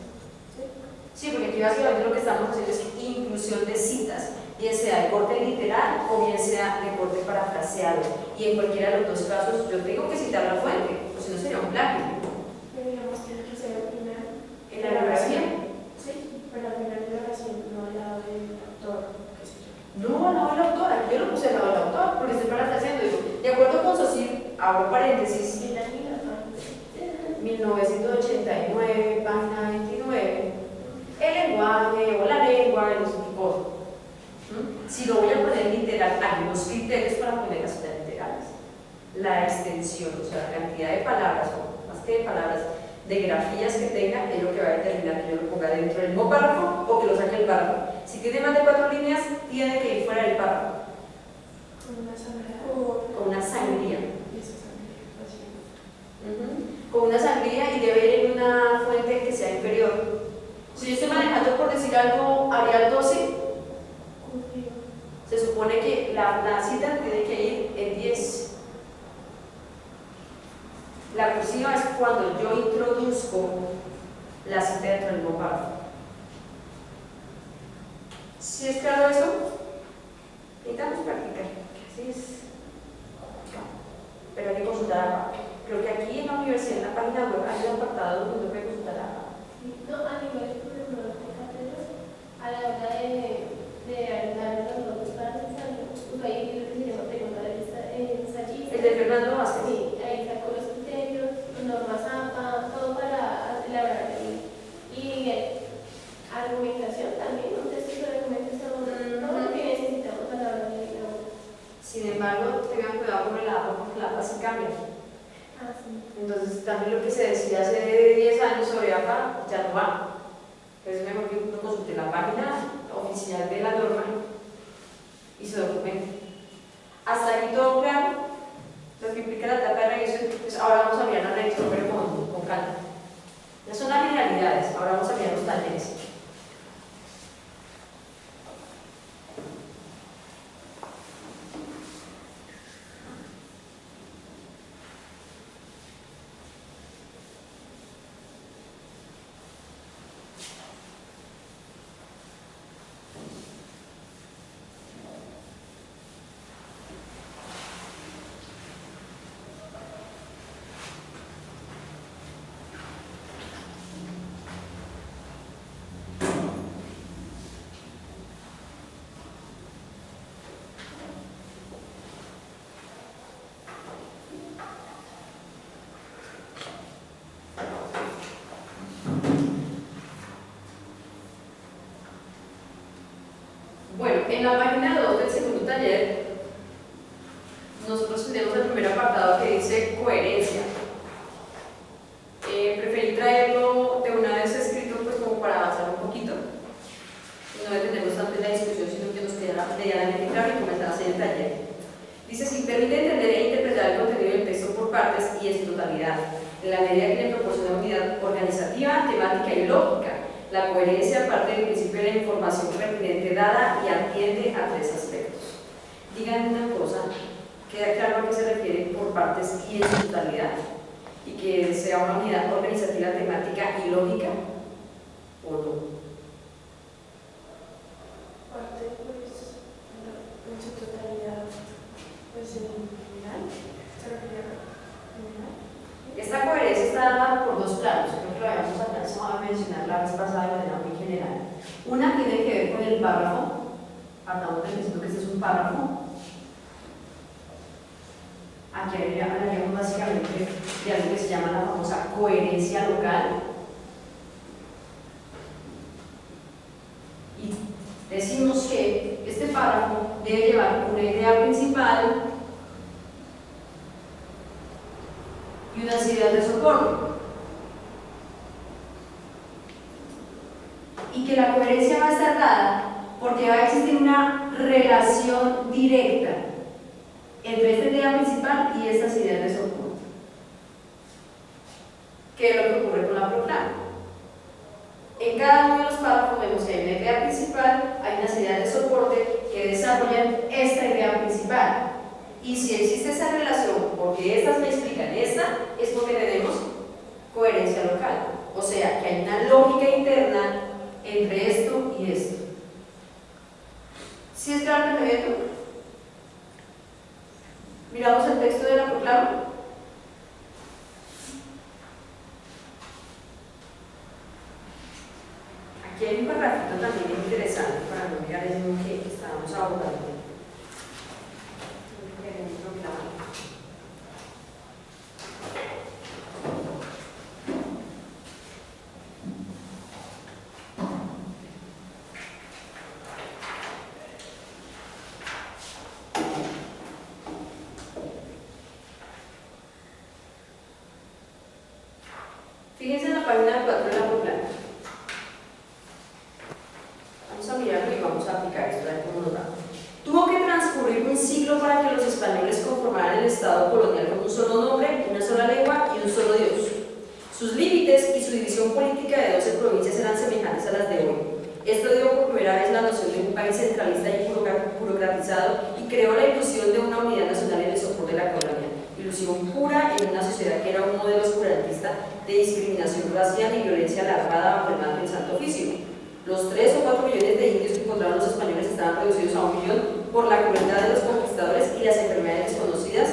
Speaker 1: Sí, porque aquí básicamente lo que estamos haciendo es inclusión de citas, bien sea de corte literal o bien sea de corte parafraseado. Y en cualquiera de los dos casos yo tengo que citar la fuente, o si no sería un plagio.
Speaker 3: Pero digamos que tiene que ser al final.
Speaker 1: ¿En la bibliografía?
Speaker 3: Sí, pero al final de la oración, no al lado del autor, qué sé yo.
Speaker 1: No, no el autor, aquí yo lo puse al lado del autor, porque estoy parafraseando. Digo, de acuerdo con Socili, abro paréntesis, 1989, 1989, página 29, el lenguaje o la lengua, no sé qué cosa. Si lo voy a poner literal, hay unos criterios para poner las citas literales. La extensión, o sea, la cantidad de palabras, o más que de palabras, de grafías que tenga, es lo que va a determinar que yo lo ponga dentro del mismo párrafo o que lo saque del párrafo. Si tiene más de 4 líneas, tiene que ir fuera del párrafo.
Speaker 3: Con una sangría.
Speaker 1: Con una sangría.
Speaker 3: Esa sangría, así.
Speaker 1: Con una sangría y debe ir en una fuente que sea inferior. Si yo estoy manejando, por decir algo, Arial 12, se supone que la cita tiene que ir en 10. La cursiva es cuando yo introduzco la cita dentro del mismo párrafo. ¿Sí es claro eso? Necesitamos practicar. Así es. Pero hay que consultar a Pablo. Creo que aquí en la universidad, en la página web, hay un apartado donde uno puede consultar a Pablo.
Speaker 2: No, a nivel, por ejemplo, de cátedras, a la hora de dar los notas para el ensayo, pues ahí lo que se llama preguntar el ensayista.
Speaker 1: El de Fernando Vázquez.
Speaker 2: Sí, ahí sacó los criterios, normas APA, todo para elaborar y argumentación también, un texto de argumentación, todo lo que necesitamos a la hora de elaborar.
Speaker 1: Sin embargo, tengan cuidado con el APA porque el APA sí cambia.
Speaker 2: Ah, sí.
Speaker 1: Entonces, también lo que se decía hace 10 años sobre APA ya no va. Entonces, es mejor que uno consulte la página oficial de la norma y se documente. Hasta aquí todo claro. Lo que implica la etapa de revisión, pues ahora vamos a mirar la revisión, pero con calma. Ya son las generalidades, ahora vamos a mirar los talleres. Bueno, en la página 2 del segundo taller, nosotros tenemos el primer apartado que dice coherencia. Preferí traerlo de una vez escrito, pues como para avanzar un poquito. No detenemos tanto en la discusión, sino que nos quedara medianamente claro y comenzar a hacer el taller. Dice, si permite entender e interpretar el contenido del texto por partes y en su totalidad, en la medida que le proporciona unidad organizativa, temática y lógica. La coherencia parte del principio de la información pertinente dada y atiende a 3 aspectos. Díganme una cosa, queda claro a qué se refiere por partes y en su totalidad, y que sea una unidad organizativa, temática y lógica, ¿o no?
Speaker 3: Parte, pues, en su totalidad, pues en general, se refiere a general.
Speaker 1: Esta coherencia está dada por 2 planos, creo que lo habíamos alcanzado a mencionar la vez pasada de manera muy general. Una tiene que ver con el párrafo, partamos del principio que este es un párrafo. Aquí hablaríamos básicamente de algo que se llama la famosa coherencia local. Y decimos que este párrafo debe llevar una idea principal y unas ideas de soporte. Y que la coherencia va a estar dada porque va a existir una relación directa entre esta idea principal y estas ideas de soporte. ¿Qué es lo que ocurre con la proclama? En cada uno de los párrafos vemos que hay una idea principal, hay unas ideas de soporte que desarrollan esta idea principal. Y si existe esa relación, porque estas me explican esta, es porque tenemos coherencia local. O sea, que hay una lógica interna entre esto y esto. ¿Sí es claro el evento? Miramos el texto de la proclama. Aquí hay un parrafito también interesante para no mirar el mismo que estábamos abordando. página 4 de la Proclama. Vamos a mirarlo y vamos a aplicar esto, a ver cómo nos va. Tuvo que transcurrir un siglo para que los españoles conformaran el Estado colonial con un solo nombre, una sola lengua y un solo Dios. Sus límites y su división política de 12 provincias eran semejantes a las de hoy. Esto dio por primera vez la noción de un país centralista y burocratizado y creó la ilusión de una unidad nacional en el sopor de la colonia. Ilusión pura en una sociedad que era un modelo oscurantista de discriminación racial y violencia alarmada bajo el mando del Santo Oficio. Los 3 o 4 millones de indios que encontraron los españoles estaban reducidos a 1 millón por la crueldad de los conquistadores y las enfermedades desconocidas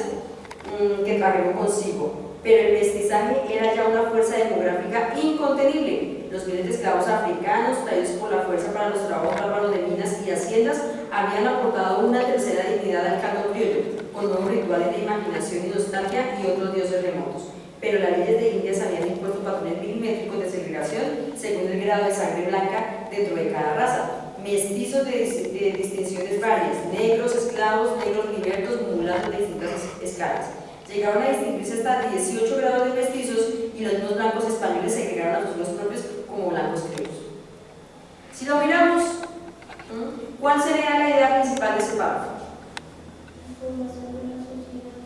Speaker 1: que trajeron consigo. Pero el mestizaje era ya una fuerza demográfica incontenible. Los miles de esclavos africanos traídos por la fuerza para los trabajos bárbaros de minas y haciendas habían aportado una tercera dignidad al canto criollo, con nuevos rituales de imaginación y nostalgia y otros dioses remotos. Pero las leyes de Indias habían impuesto patrones milimétricos de segregación según el grado de sangre blanca dentro de cada raza. Mestizos de distinciones varias, negros esclavos, negros libertos, mulatos de distintas escalas. Llegaron a distinguirse hasta 18 grados de mestizos y los mismos blancos españoles segregaron a sus hijos propios como blancos criollos. Si lo miramos, ¿cuál sería la idea principal de ese párrafo?
Speaker 2: La formación de la sociedad,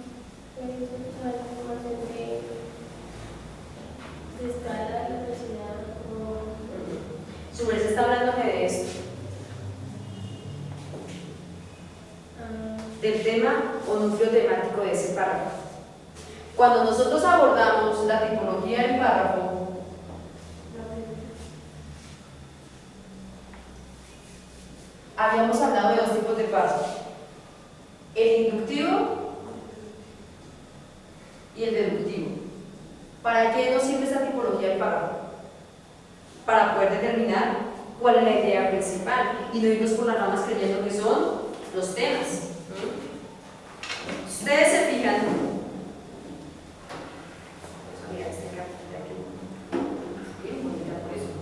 Speaker 2: la formación de escala de la sociedad.
Speaker 1: Su merced está hablándome de esto, del tema o núcleo temático de ese párrafo. Cuando nosotros abordamos la tipología del párrafo, habíamos hablado de 2 tipos de párrafos: el inductivo y el deductivo. ¿Para qué nos sirve esta tipología del párrafo? Para poder determinar cuál es la idea principal y no irnos por las ramas creyendo que son los temas. Ustedes se fijan, mira este capítulo de aquí, bien bonita por eso.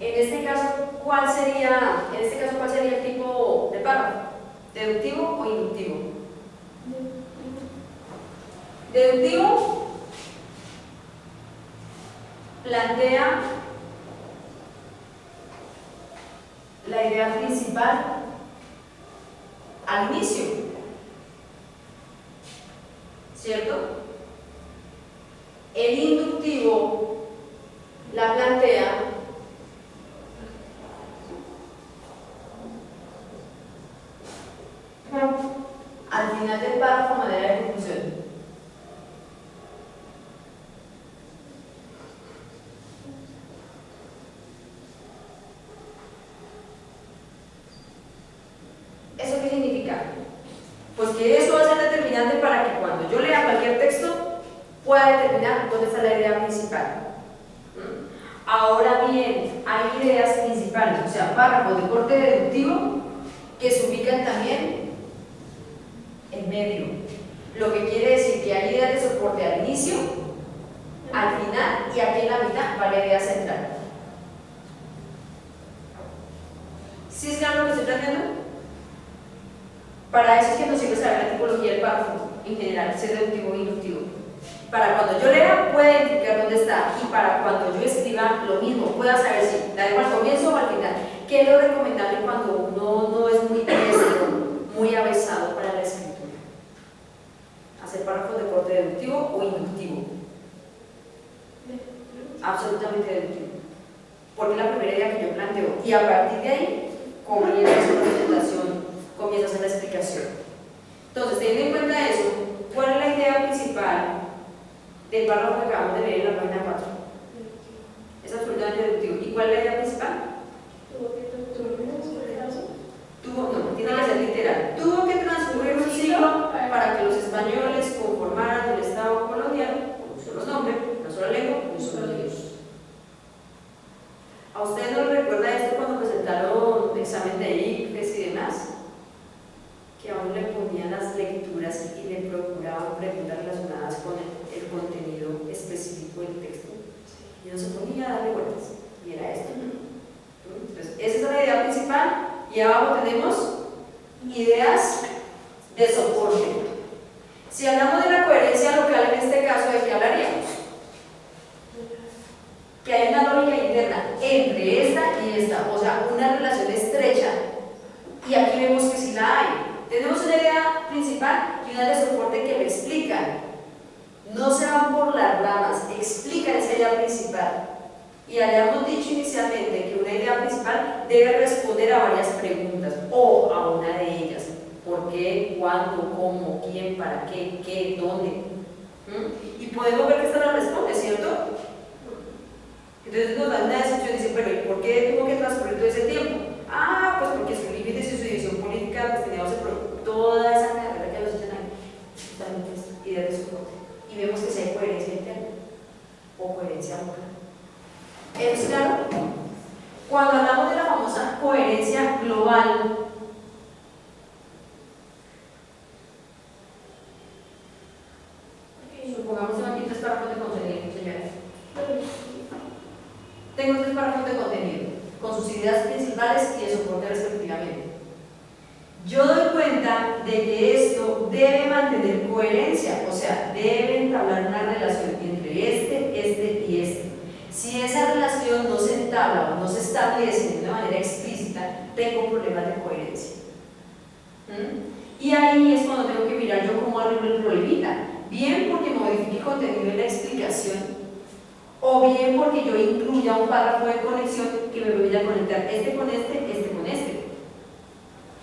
Speaker 1: En este caso, ¿cuál sería el tipo de párrafo? ¿Deductivo o inductivo? Deductivo plantea la idea principal al inicio, ¿cierto? El inductivo la plantea al final del párrafo a manera de conclusión. ¿Eso qué significa? Pues que eso va a ser determinante para que cuando yo lea cualquier texto pueda determinar dónde está la idea principal. Ahora bien, hay ideas principales, o sea, párrafos de corte deductivo que se ubican también en medio, lo que quiere decir que hay ideas de soporte al inicio, al final y aquí en la mitad va la idea central. ¿Sí es claro lo que estoy planteando? Para eso es que nos sirve saber la tipología del párrafo en general, ser deductivo e inductivo. Para cuando yo lea pueda identificar dónde está y para cuando yo escriba lo mismo, pueda saber si la dejo al comienzo o al final. ¿Qué es lo recomendable cuando uno no es muy diestro, muy avesado para la escritura? Hacer párrafos de corte deductivo o inductivo. Absolutamente deductivo. Porque es la primera idea que yo planteo y a partir de ahí comienza su presentación, comienza a hacer la explicación. Entonces, teniendo en cuenta eso, ¿cuál es la idea principal del párrafo que acabamos de leer en la página 4? Es absolutamente deductivo. ¿Y cuál es la idea principal? Tiene que ser literal. Tuvo que transcurrir un siglo para que los españoles conformaran el Estado colonial con un solo nombre, una sola lengua, un solo Dios. ¿A ustedes no les recuerda esto cuando presentaron el examen de ICFES y demás? Que aún le ponían las lecturas y le procuraban preguntas relacionadas con el contenido específico del texto. Y no se ponía a darle vueltas. Y era esto. Entonces, esa es la idea principal. Y abajo tenemos ideas de soporte. Si hablamos de la coherencia local, en este caso, ¿de qué hablaríamos? Que hay una lógica interna entre esta y esta, o sea, una relación estrecha, y aquí vemos que sí la hay. Tenemos una idea principal y una de soporte que me explican, no se van por las ramas, explican esa idea principal. Y habíamos dicho inicialmente que una idea principal debe responder a varias preguntas, o a una de ellas: ¿por qué? ¿Cuándo? ¿Cómo? ¿Quién? ¿Para qué? ¿Qué? ¿Dónde? Y podemos ver que esta la responde, ¿cierto? Entonces nos dan una descripción y dicen, pero ¿y por qué tuvo que transcurrir todo ese tiempo? Ah, pues porque sus límites y su división política, pues teníamos toda esa carrera que nos echan ahí, justamente esta idea de soporte. Y vemos que si hay coherencia interna o coherencia local. ¿Es claro? Cuando hablamos de la famosa coherencia global, supongamos que aquí 3 párrafos de contenido, señores. Tengo 3 párrafos de contenido, con sus ideas principales y de soporte respectivamente. Yo doy cuenta de que esto debe mantener coherencia, o sea, debe entablar una relación entre este y este. Si esa relación no se entabla o no se establece de una manera explícita, tengo problemas de coherencia. Y ahí es cuando tengo que mirar yo cómo arreglo el problemita. Bien porque modifique el contenido en la explicación, o bien porque yo incluya un párrafo de conexión que me vaya a conectar este con este con este.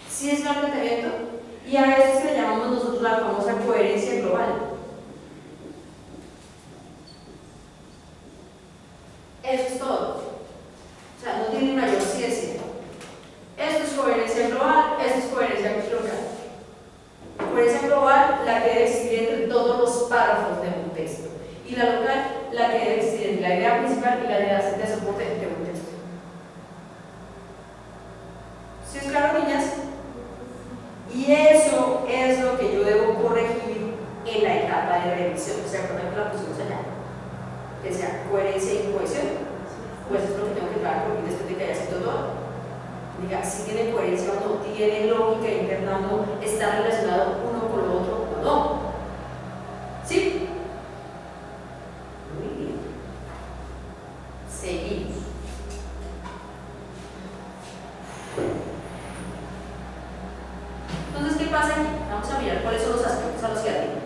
Speaker 1: ¿Sí es un planteamiento? Y a eso es que le llamamos nosotros la famosa coherencia global. Eso es todo. O sea, no tiene mayor ciencia. Esto es coherencia global, esto es coherencia local. Coherencia global, la que debe existir entre todos los párrafos de un texto. Y la local, la que debe existir entre la idea principal y la idea de soporte de un texto. ¿Sí es claro, niñas? Y eso es lo que yo debo corregir en la etapa de revisión. ¿Se acuerdan que la pusimos allá? Que sea coherencia y cohesión. Pues es lo que tengo que trabajar porque después de que haya escrito todo. Diga, si tiene coherencia o no, tiene lógica interna o no, está relacionado uno con lo otro o no. ¿Sí? Muy bien. Seguimos. Entonces, ¿qué pasa aquí? Vamos a mirar cuáles son los aspectos a los que atienden.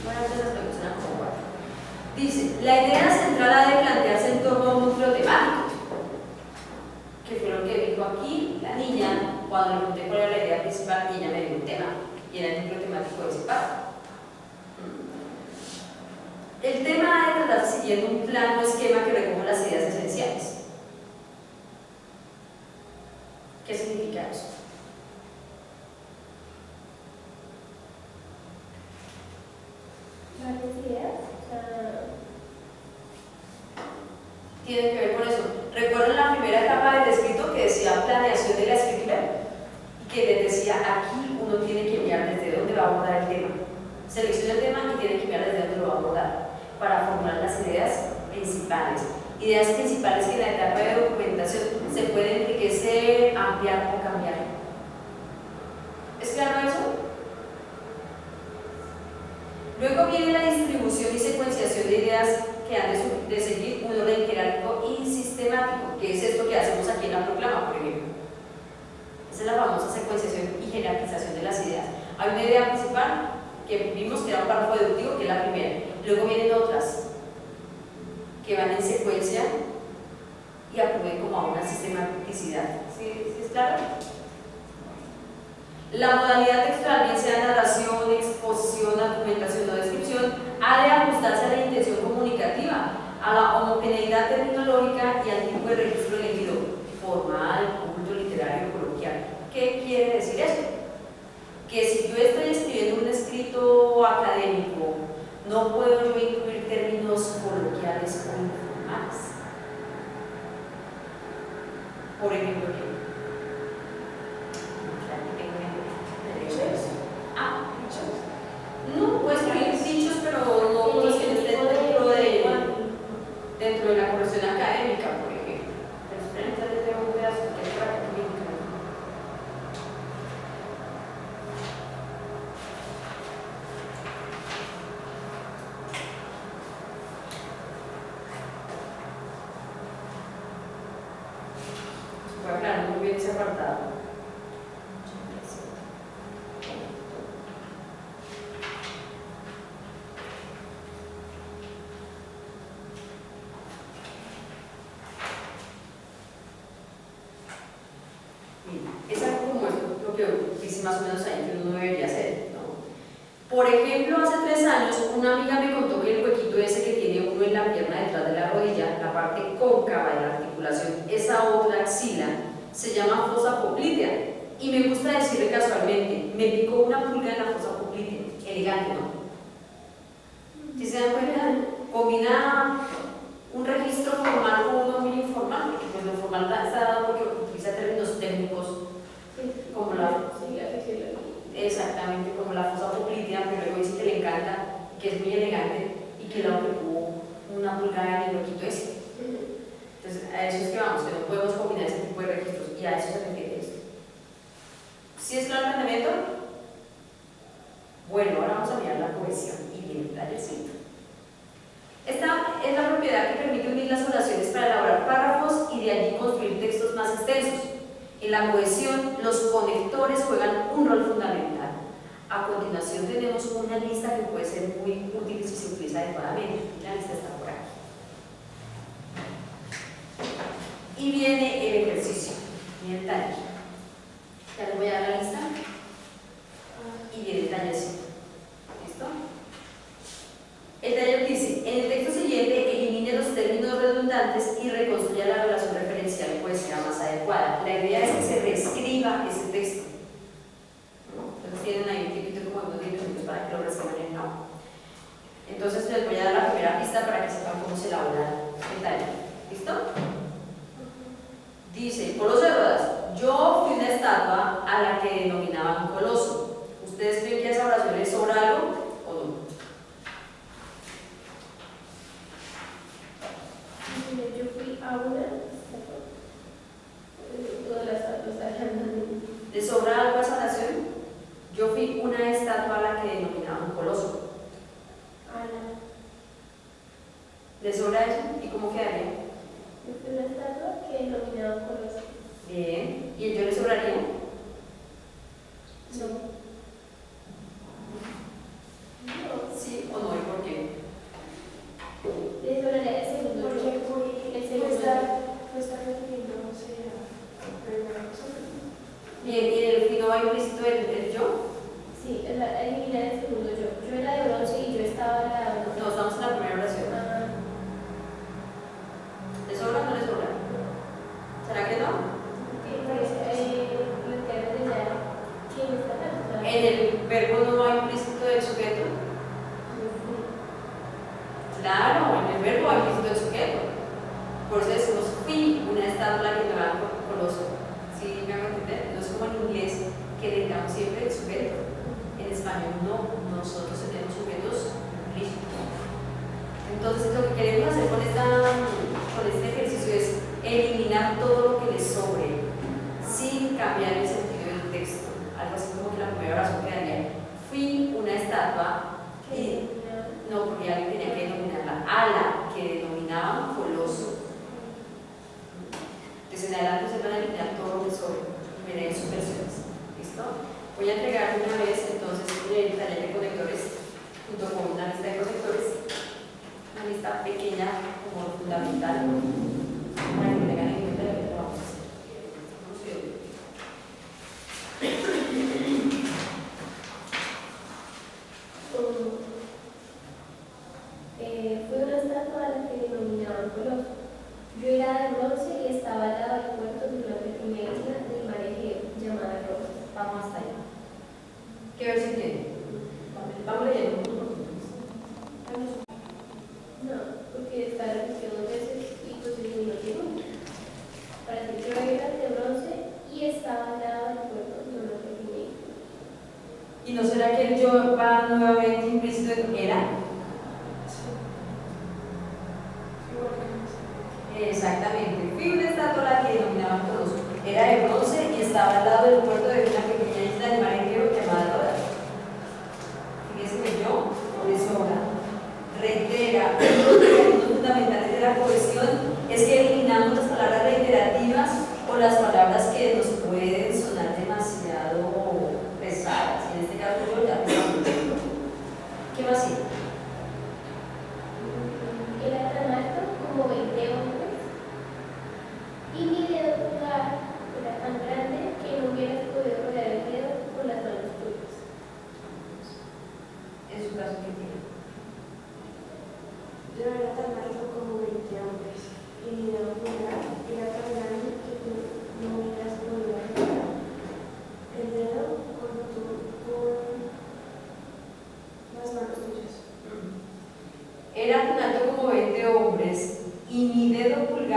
Speaker 1: Bueno, esos aspectos eran como 4. Dice, la idea central ha de plantearse en torno a un núcleo temático, que fue lo que dijo aquí la niña cuando le pregunté cuál era la idea principal y ella me dio un tema, y era el núcleo temático de ese párrafo. El tema ha de tratarse siguiendo un plano o esquema que recoja las ideas esenciales. ¿Qué significa eso?
Speaker 2: Varias ideas.
Speaker 1: Tiene que ver con eso. ¿Recuerdan la primera etapa del escrito que decía planeación de la escritura? Y que les decía, aquí uno tiene que mirar desde dónde va a abordar el tema. Selecciona el tema y tiene que mirar desde dónde lo va a abordar para formular las ideas principales. Ideas principales que en la etapa de documentación se pueden enriquecer, ampliar o cambiar. ¿Es claro eso? Luego viene la distribución y secuenciación de ideas que han de seguir un orden jerárquico y sistemático, que es esto que hacemos aquí en la proclama, por ejemplo. Esa es la famosa secuenciación y jerarquización de las ideas. Hay una idea principal que vimos que era un párrafo deductivo, que es la primera. Luego vienen otras que van en secuencia y acuden como a una sistematicidad. ¿Sí es claro? La modalidad textual, bien sea narración, exposición, argumentación o descripción, ha de ajustarse a la intención comunicativa, a la homogeneidad terminológica y al tipo de registro elegido, formal, culto, literario, coloquial. ¿Qué quiere decir esto? Que si yo estoy escribiendo un escrito académico, no puedo yo incluir términos coloquiales o informales. Por ejemplo, no, puedes escribir dichos, pero no los que estén dentro de la corrección académica, por ejemplo. Pero esperen, ya les tengo un pedazo que es para que muy bien ese apartado. Es algo como lo que dice más o menos ahí que uno debería hacer, ¿no? Por ejemplo, hace 3 años una amiga me contó que el huequito ese que tiene uno en la pierna detrás de la rodilla, la parte cóncava de la articulación, esa otra axila, se llama fosa poplitea. Y me gusta decirle casualmente, me picó una pulga en la fosa poplitea. Elegante, ¿no? Si se dan cuenta, combina un registro formal con uno muy informal, porque pues lo formal está dado porque utiliza términos técnicos como la fisiología. Exactamente, como la fosa poplitea, pero luego dice que le encanta, que es muy elegante y que la aplicó una pulgada en el huequito ese. Entonces, a eso es que vamos, que no podemos combinar ese tipo de registros y a eso se refiere esto. ¿Sí es claro el planteamiento? Bueno, ahora vamos a mirar la cohesión y viene el tallercito. Esta es la propiedad que permite unir las oraciones para elaborar párrafos y de allí construir textos más extensos. En la cohesión, los conectores juegan un rol fundamental. A continuación tenemos una lista que puede ser muy útil si se utiliza adecuadamente. La lista está por aquí. Y viene el ejercicio, viene el taller. Ya les voy a dar la lista. Y viene el tallercito. ¿Listo? El taller dice, en el texto siguiente elimine los términos redundantes y reconstruya la relación referencial pues sea más adecuada. La idea es que se reescriba ese texto. ¿No? Entonces tienen ahí un tipito como unos 10 minutos para que lo reescriban en no. Entonces les voy a dar la primera pista para que sepan cómo se elabora el taller. ¿Listo? Dice, Coloso de Rodas, yo fui una estatua a la que denominaban Coloso. ¿Ustedes creen que esa oración les sobra algo o no?
Speaker 2: Yo fui a una todas las
Speaker 1: ¿Les sobra algo a esa oración? Yo fui una estatua a la que denominaban Coloso. ¿Les sobra eso? ¿Y cómo quedaría?
Speaker 2: Yo fui una estatua que denominaban Coloso.
Speaker 1: Bien. ¿Y el yo le sobraría?
Speaker 2: No. No.
Speaker 1: ¿Sí o no? ¿Y por qué?
Speaker 2: Le sobraría el segundo.
Speaker 3: Porque
Speaker 2: El segundo.
Speaker 3: está refiriéndose a la primera persona.
Speaker 1: Bien, ¿y el fin no va implícito el yo?
Speaker 2: Sí, eliminar el segundo yo. Yo era de bronce y yo estaba al lado.
Speaker 1: No, estamos en la primera oración. ¿Le sobra o no le sobra? ¿Será que no? En el verbo no va implícito del sujeto. Claro, en el verbo va implícito el sujeto. Por eso decimos fui una estatua que me va Coloso. ¿Sí me hago entender? No es como en inglés que dedicamos siempre el sujeto. En español no, nosotros tenemos sujetos implícitos. Entonces lo que queremos hacer con este ejercicio es eliminar todo lo que les sobre sin cambiar el sentido del texto. Algo así como que la primera oración quedaría fui una estatua y no, porque alguien tenía que denominarla a la que denominaban Coloso. Entonces en adelante se van a eliminar todo lo que sobre, miren sus versiones. ¿Listo? Voy a entregar una vez entonces el taller de conectores junto con una lista de conectores, una lista pequeña como fundamental para que tengan en cuenta lo que vamos a hacer.
Speaker 2: Fue una estatua a la que denominaban Coloso. Yo era de bronce y estaba al lado del puerto de una pequeña isla del mar Egeo llamada Rodos.
Speaker 1: Vamos hasta allá. ¿Qué versión tiene? Vamos leyendo.
Speaker 2: No, porque está repitiendo 2 veces y pues es muy tiempo. Para decir yo era de bronce y estaba al lado del puerto de una pequeña isla.
Speaker 1: ¿Y no será que el yo va nuevamente implícito en era? Exactamente. Fui una estatua a la que denominaban Coloso. Era de bronce y estaba al lado del puerto de una pequeña isla del mar Egeo llamada Rodas. Fíjense que yo no le sobra. Reitera, uno de los mecanismos fundamentales de la cohesión es que eliminamos las palabras reiterativas o las palabras que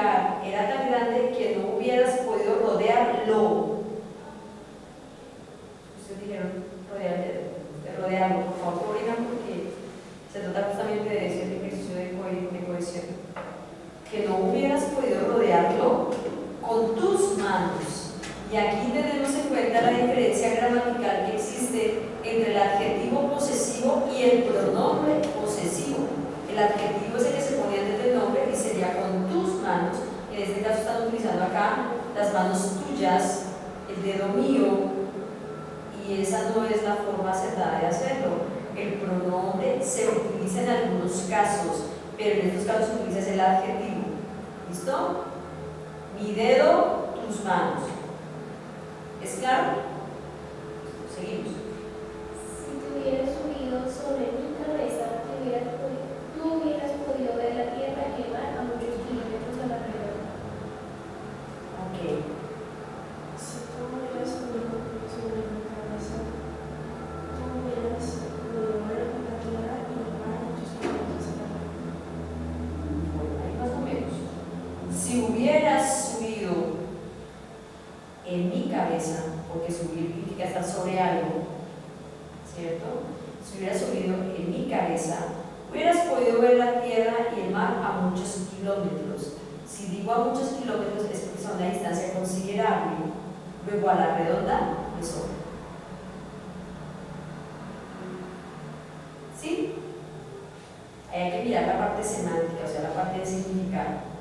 Speaker 1: lugar era tan grande que no hubieras podido rodearlo. Ustedes dijeron rodearlo, por favor, corrijan porque se trata justamente de ese ejercicio de cohesión. Que no hubieras podido rodearlo con tus manos. Y aquí tenemos en cuenta la diferencia gramatical que existe entre el adjetivo posesivo y el pronombre posesivo. El adjetivo es el que se pone antes del nombre y sería con tus manos. En este caso están utilizando acá las manos tuyas, el dedo mío, y esa no es la forma acertada de hacerlo. El pronombre se utiliza en algunos casos, pero en estos casos se utiliza el adjetivo. ¿Listo? Mi dedo, tus manos. ¿Es claro? Seguimos.
Speaker 2: Si te hubieras subido sobre mi cabeza, tú hubieras podido ver la tierra y el mar a muchos kilómetros a la redonda.
Speaker 1: Ok.
Speaker 3: Si tú hubieras subido sobre mi cabeza, tú hubieras podido ver la tierra y el mar a muchos kilómetros a la redonda.
Speaker 1: Bueno, ahí más o menos. Si hubieras subido en mi cabeza, porque subir significa estar sobre algo, ¿cierto? Si hubieras subido en mi cabeza, hubieras podido ver la tierra y el mar a muchos kilómetros. Si digo a muchos kilómetros es porque son una distancia considerable. Luego a la redonda me sobra. ¿Sí? Ahí hay que mirar la parte semántica, o sea, la parte de significado.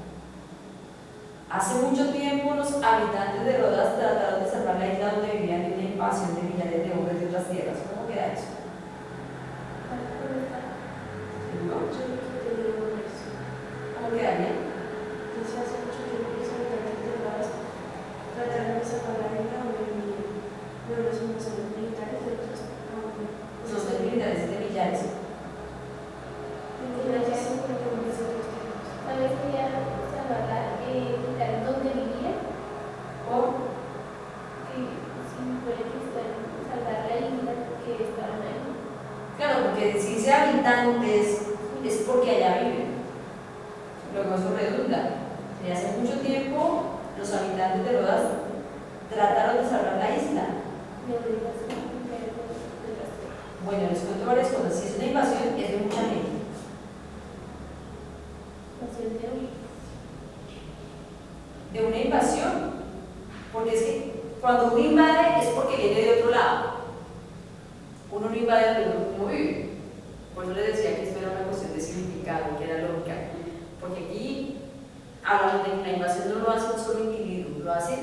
Speaker 1: Hace mucho tiempo los habitantes de Rodas trataron de salvar la isla donde vivían de una invasión de millares de hombres de otras tierras. ¿Cómo queda eso? ¿No? ¿Cómo quedaría?
Speaker 3: Dice hace mucho tiempo que los habitantes de Rodas trataron de salvar la isla donde vivían de los invasores militares de otras
Speaker 1: No son militares, es de millares.
Speaker 2: Tal vez quería salvarla, quitar donde vivía,
Speaker 1: O
Speaker 2: que si fuera que salvar la isla que estaban ahí.
Speaker 1: claro, porque si dice habitantes es porque allá viven. Luego eso redunda. Y hace mucho tiempo los habitantes de Rodas trataron de salvar la isla. Bueno, les cuento varias cosas. Si es una invasión, es de mucha gente. De una invasión, porque es que cuando uno invade es porque viene de otro lado. Uno no invade donde uno vive. Por eso les decía que esto era una cuestión de significado, que era lógica. Porque aquí hablamos de que la invasión no lo hace un solo individuo, lo hace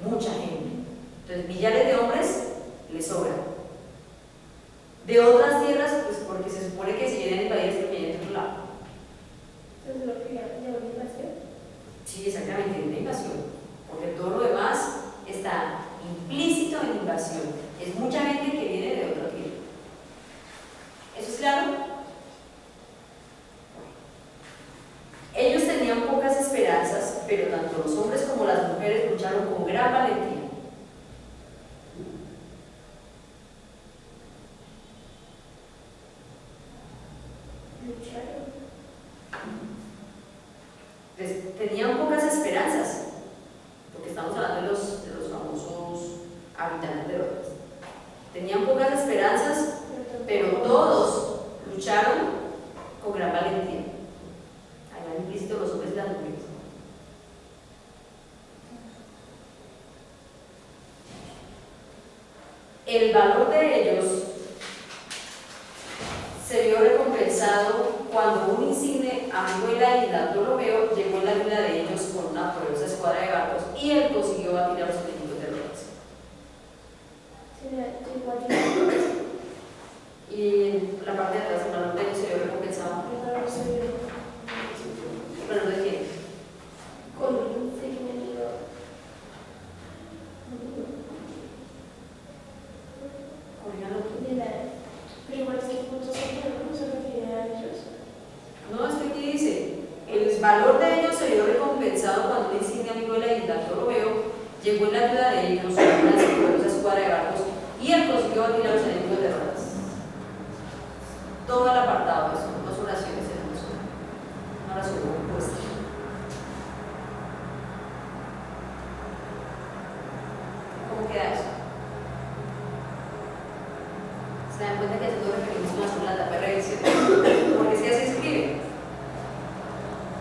Speaker 1: mucha gente. Entonces, millares de hombres les sobran. De otras tierras, pues porque se supone que si vienen a invadir es porque vienen de otro lado.
Speaker 2: Entonces, lo que llaman invasión.
Speaker 1: Sí, exactamente, una invasión, porque todo lo demás está implícito en invasión. Es mucha gente que viene de otra tierra. ¿Eso es claro? Ellos tenían pocas esperanzas, pero tanto los hombres como las mujeres lucharon con gran valentía. Tenían pocas esperanzas, porque estamos hablando de los famosos habitantes de Rodas. Tenían pocas esperanzas, pero todos lucharon con gran valentía. Ahí van implícitos los hombres y las mujeres. El valor de ellos se vio recompensado cuando un insigne amigo de la isla, Ptolomeo, llegó en la ayuda de ellos con una poderosa escuadra de barcos y él consiguió batir a los enemigos de Rodas. Y la parte de atrás, el valor de ellos se vio recompensado. ¿El valor de quién?
Speaker 2: Con un enemigo.
Speaker 3: Pero igual es que puntos no se refiere a ellos.
Speaker 1: No, es que aquí dice, el valor de ellos se vio recompensado cuando un insigne amigo de la isla, Ptolomeo, llegó en la ayuda de ellos con una poderosa escuadra de barcos y él consiguió batir a los enemigos de Rodas. Todo el apartado, son dos oraciones hermosas, una oración compuesta. queda eso? Se dan cuenta que a eso nos referimos más a la etapa de revisión, porque si así escribe,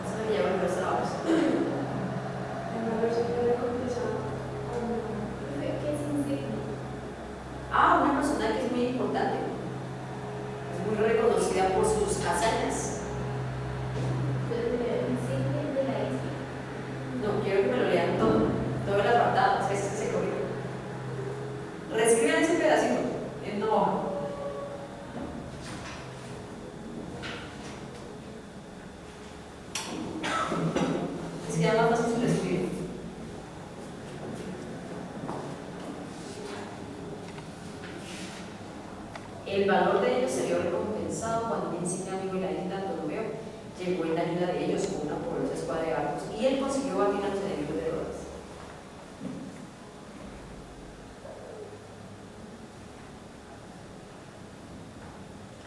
Speaker 1: eso es lo que llaman los trabajos.
Speaker 3: En la versión de recompensado,
Speaker 2: ¿Qué significa?
Speaker 1: Una persona que es muy importante, es muy reconocida por sus hazañas. No, quiero que me lo lean todo el apartado, es que se corrió. Reescriban ese pedacito en una hoja. Es que ya más fácil de escribir. El valor de ellos se vio recompensado cuando un insigne amigo y la isla Ptolomeo llegó en ayuda de ellos con una poderosa escuadra de barcos y él consiguió batir a los enemigos de Rodas.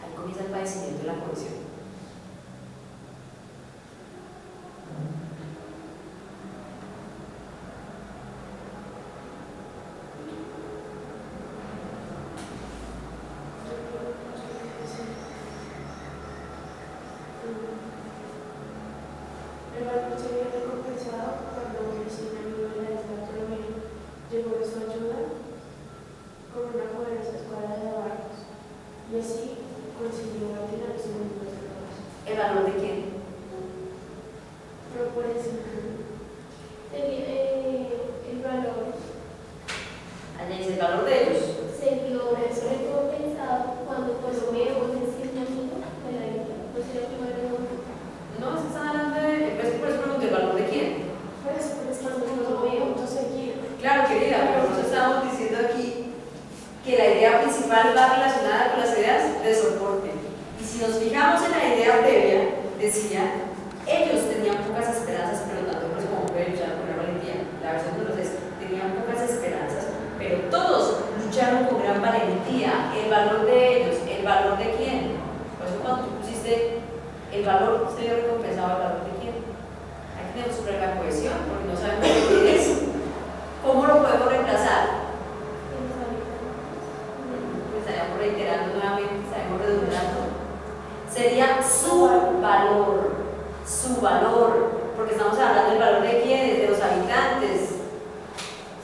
Speaker 1: Ahí comienza el padecimiento de la cohesión.
Speaker 3: el barco se vio recompensado cuando un insigne amigo de la isla Ptolomeo llegó en su ayuda con una poderosa escuadra de barcos, y así consiguió batir a los enemigos de Rodas.
Speaker 1: ¿El valor de quién?
Speaker 3: Pero por encima,
Speaker 2: El valor
Speaker 1: Allá dice el valor de ellos.
Speaker 2: se vio recompensado cuando Ptolomeo, un insigne amigo de la isla, no sé lo que me lo
Speaker 1: No, se están hablando de. Por eso pregunto, ¿el valor de quién?
Speaker 3: por eso, pero es que es punto seguido.
Speaker 1: Claro, querida, pero nosotros estamos diciendo aquí que la idea principal va relacionada con las ideas de soporte. Y si nos fijamos en la idea previa, decía, ellos tenían pocas esperanzas, pero tanto pues como pueden luchar con la valentía. La versión de los es, tenían pocas esperanzas, pero todos lucharon con gran valentía. El valor de ellos, ¿el valor de quién? Por eso cuando tú pusiste el valor, se le recompensaba el valor de quién. Aquí tenemos un problema de cohesión, porque no sabemos quién es. ¿Cómo lo podemos reemplazar? Estaríamos reiterando nuevamente, estaríamos redundando. Sería su valor, porque estamos hablando del valor de quiénes, de los habitantes.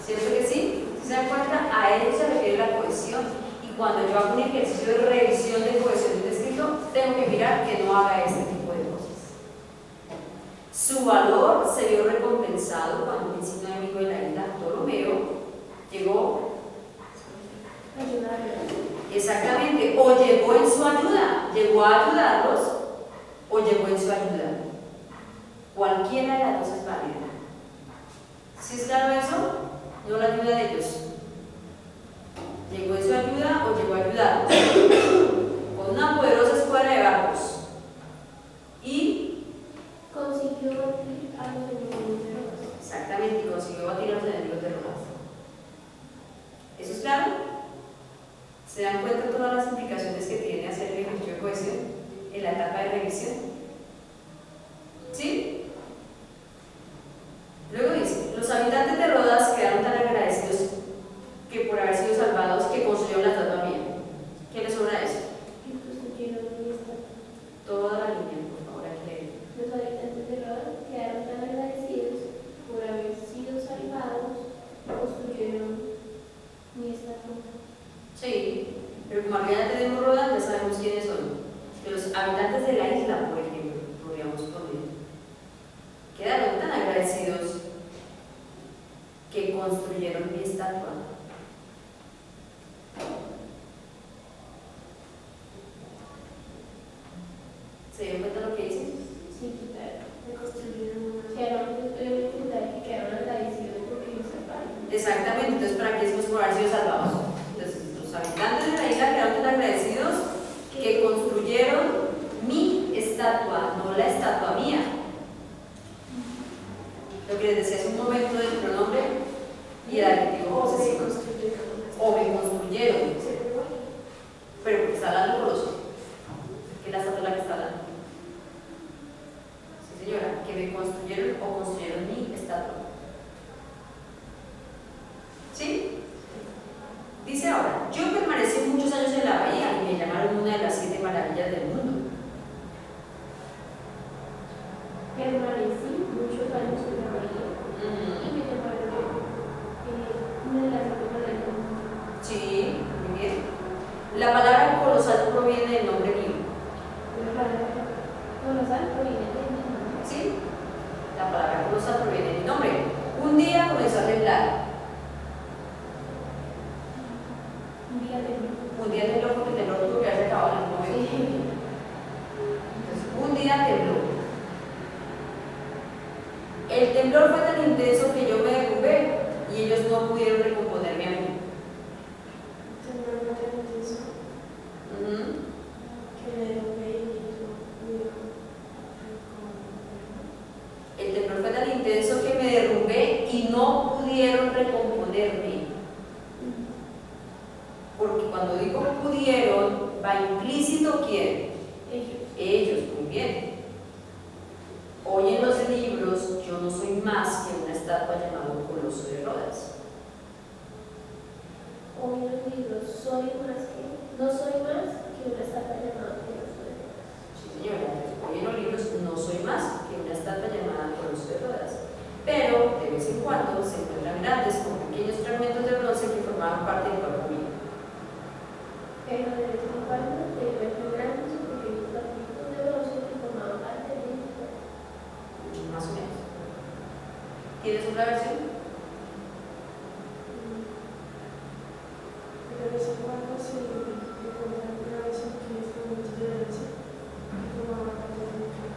Speaker 1: ¿Cierto que sí? Si se dan cuenta, a ellos se refiere la cohesión. Y cuando yo hago un ejercicio de revisión de cohesión de escrito, tengo que mirar que no haga este tipo de cosas. Su valor se vio recompensado cuando un insigne amigo de la isla Ptolomeo llegó. Exactamente, o llegó en su ayuda, llegó a ayudarlos o llegó en su ayuda. Cualquiera de las dos es válida. ¿Sí es claro eso? No la ayuda de ellos. Llegó en su ayuda o llegó a ayudarlos. Con una poderosa escuadra de barcos. Y
Speaker 2: consiguió batir a los enemigos de Rodas.
Speaker 1: exactamente, y consiguió batir a los enemigos de Rodas. ¿Eso es claro? ¿Se dan cuenta de todas las implicaciones que tiene hacer el ejercicio de cohesión en la etapa de revisión? ¿Sí? Luego dice, los habitantes de Rodas quedaron tan agradecidos que por haber sido salvados que construyeron la estatua mía. ¿Qué les sobra eso?
Speaker 2: Y construyeron una estatua.
Speaker 1: Toda la línea, por favor, aquí leer.
Speaker 2: Los habitantes de Rodas quedaron tan agradecidos por haber sido salvados que construyeron mi estatua.
Speaker 1: Sí, pero como aquí ya tenemos Rodas, ya sabemos quiénes son. Que los habitantes de la isla, por ejemplo, podríamos poner, quedaron tan agradecidos que construyeron mi estatua. ¿Se dieron cuenta lo que dice?
Speaker 2: Sí, claro.
Speaker 3: De construir una.
Speaker 2: Quedaron agradecidos porque los salvaron.
Speaker 1: Exactamente, entonces ¿para qué decimos por haber sido salvados? Entonces, los habitantes de la isla quedaron tan agradecidos que construyeron mi estatua, no la estatua mía. Lo que les decía hace un momento del pronombre y el adjetivo
Speaker 3: O se
Speaker 1: posesivo.
Speaker 3: construyeron.
Speaker 1: O me construyeron,
Speaker 3: Sí, igual.
Speaker 1: pero porque está hablando por los que la estatua es la que está hablando. Sí, señora, que me construyeron o construyeron mi estatua. ¿Sí? temblar?
Speaker 2: Un día de
Speaker 1: Un día tembló porque el temblor tuvo que haberse acabado en algún momento. Entonces, un día tembló. El temblor fue tan intenso que yo me derrumbé y ellos no pudieron recomponerme a mí.
Speaker 3: Temblor no te intenso
Speaker 1: Ujú.
Speaker 3: que me derrumbé y yo pudieron recomponerme.
Speaker 1: El temblor fue tan intenso que me derrumbé y no pudieron recomponerme. Porque cuando digo pudieron, va implícito quién. Ellos, muy bien. Hoy en los libros, yo no soy más que una estatua llamada Coloso de Rodas.
Speaker 2: Hoy en los libros no soy más que una estatua llamada Coloso de Rodas.
Speaker 1: Sí, señora, hoy en los libros no soy más que una estatua llamada Coloso de Rodas. Pero de vez en cuando se encuentran grandes con pequeños fragmentos de bronce que formaban parte del cuerpo mío.
Speaker 2: Pero de vez en cuando te encuentran grandes y pequeños fragmentos de bronce que formaban parte de mi cuerpo.
Speaker 1: Más o menos. ¿Tienes otra versión?
Speaker 3: Pero de vez en cuando se recuerdan una vez en que este momento de herencia que formaba parte de mi cuerpo.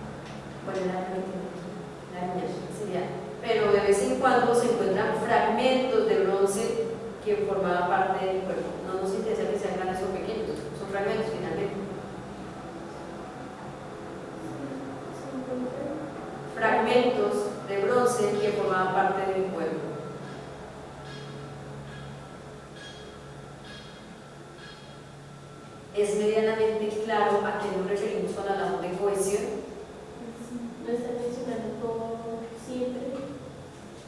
Speaker 1: Bueno, la niña sería. Pero de vez en cuando se encuentran fragmentos de bronce que formaban parte de mi cuerpo. No nos interesa que sean grandes o pequeños, son fragmentos finalmente. Fragmentos de bronce que formaban parte de mi cuerpo. ¿Es medianamente claro a qué nos referimos cuando hablamos de cohesión?
Speaker 2: No están mencionando todo siempre.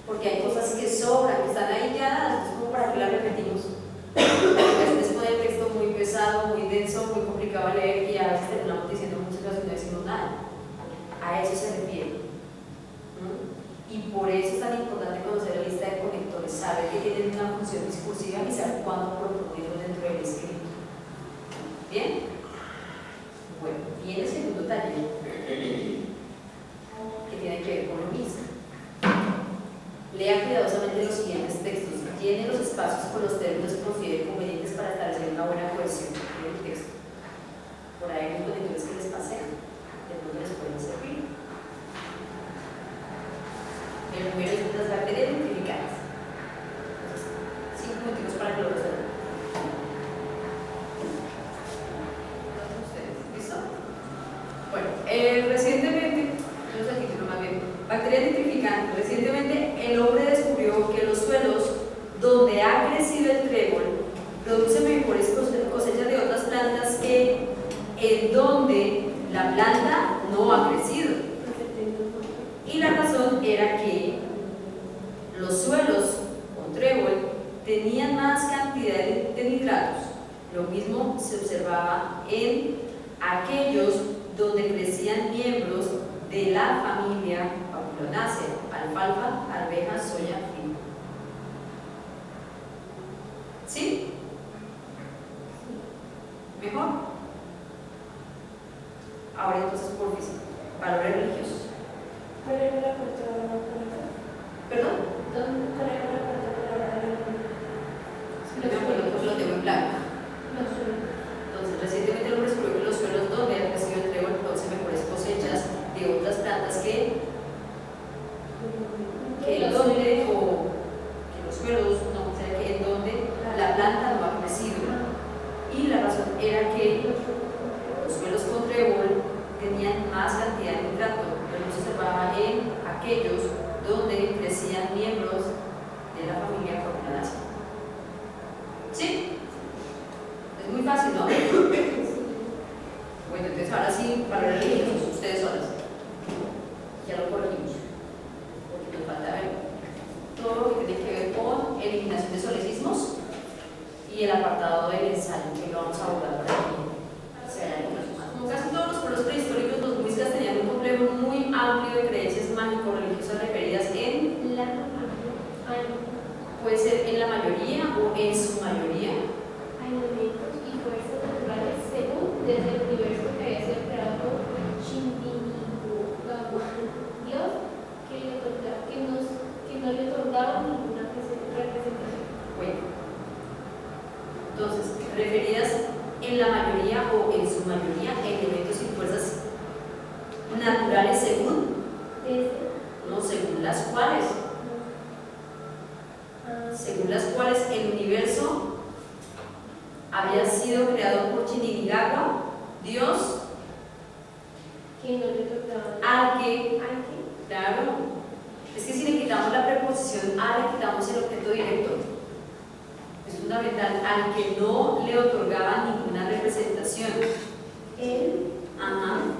Speaker 1: Porque hay cosas que sobran, que están ahí ya dadas, es como para que las repetimos. Después pone el texto muy pesado, muy denso, muy complicado de leer y a veces terminamos diciendo muchas cosas y no decimos nada. A eso se refiere. Y por eso es tan importante conocer la lista de conectores, saber que tienen una función discursiva y saber cuándo proponerlo dentro del escrito. ¿Bien? Bueno, viene el segundo taller que tiene que ver con lo mismo. Lea cuidadosamente los siguientes textos. Llene los espacios con los términos que considere convenientes para establecer una buena cohesión en el texto. Por ahí hay unos conectores que les pasé, de pronto les pueden servir. El primero es las bacterias nitrificadas. 5 motivos para que lo resuelvan. ¿Listo? Bueno, recientemente, no sé el título más bien, bacterias nitrificantes. Recientemente el hombre descubrió que los suelos donde ha crecido el trébol producen mejores cosechas de otras plantas que en donde la planta no ha crecido. Y la razón era que los suelos con trébol tenían más cantidad de nitratos. Lo mismo se observaba en aquellos donde crecían miembros de la familia Papulonaceae, alfalfa, arveja, soya, trigo. ¿Sí? ¿Mejor? Ahora entonces, por física, valores religiosos.
Speaker 3: ¿Cuál era la cuarta palabra?
Speaker 1: ¿Perdón?
Speaker 3: ¿Cuál era la cuarta palabra?
Speaker 1: No me acuerdo porque lo tengo en blanco.
Speaker 2: Los suelos.
Speaker 1: Entonces, recientemente el hombre descubrió que los suelos donde ha crecido el trébol producen mejores cosechas de otras plantas que en donde, o que los suelos, no, o sea, que en donde la planta no ha crecido. Y la razón era que los suelos con trébol tenían más cantidad de nitrato, pero no se observaba en aquellos donde crecían miembros de la familia Papulonaceae. ¿Sí? Es muy fácil, ¿no? Bueno, entonces ahora sí, valores religiosos, ustedes solas. Ya lo corregimos, porque nos falta ver todo lo que tiene que ver con eliminación de solecismos y el apartado del ensayo, que lo vamos a abordar por aquí. Como casi todos los pueblos prehistóricos, los muiscas tenían un complejo muy amplio de creencias mágico-religiosas referidas en puede ser en la mayoría o en su mayoría.
Speaker 2: Hay elementos y fuerzas naturales según desde el universo que había sido creado por Shindinigawa, Dios que no le otorgaba ninguna presencia
Speaker 1: Entonces, referidas en la mayoría o en su mayoría elementos y fuerzas naturales según, no, según las cuales el universo había sido creado por Chinigagua, Dios,
Speaker 2: que no le tocaba
Speaker 1: al que,
Speaker 2: al que
Speaker 1: claro, es que si le quitamos la preposición a, le quitamos el objeto directo. Es fundamental, al que no le otorgaba ninguna representación.
Speaker 2: él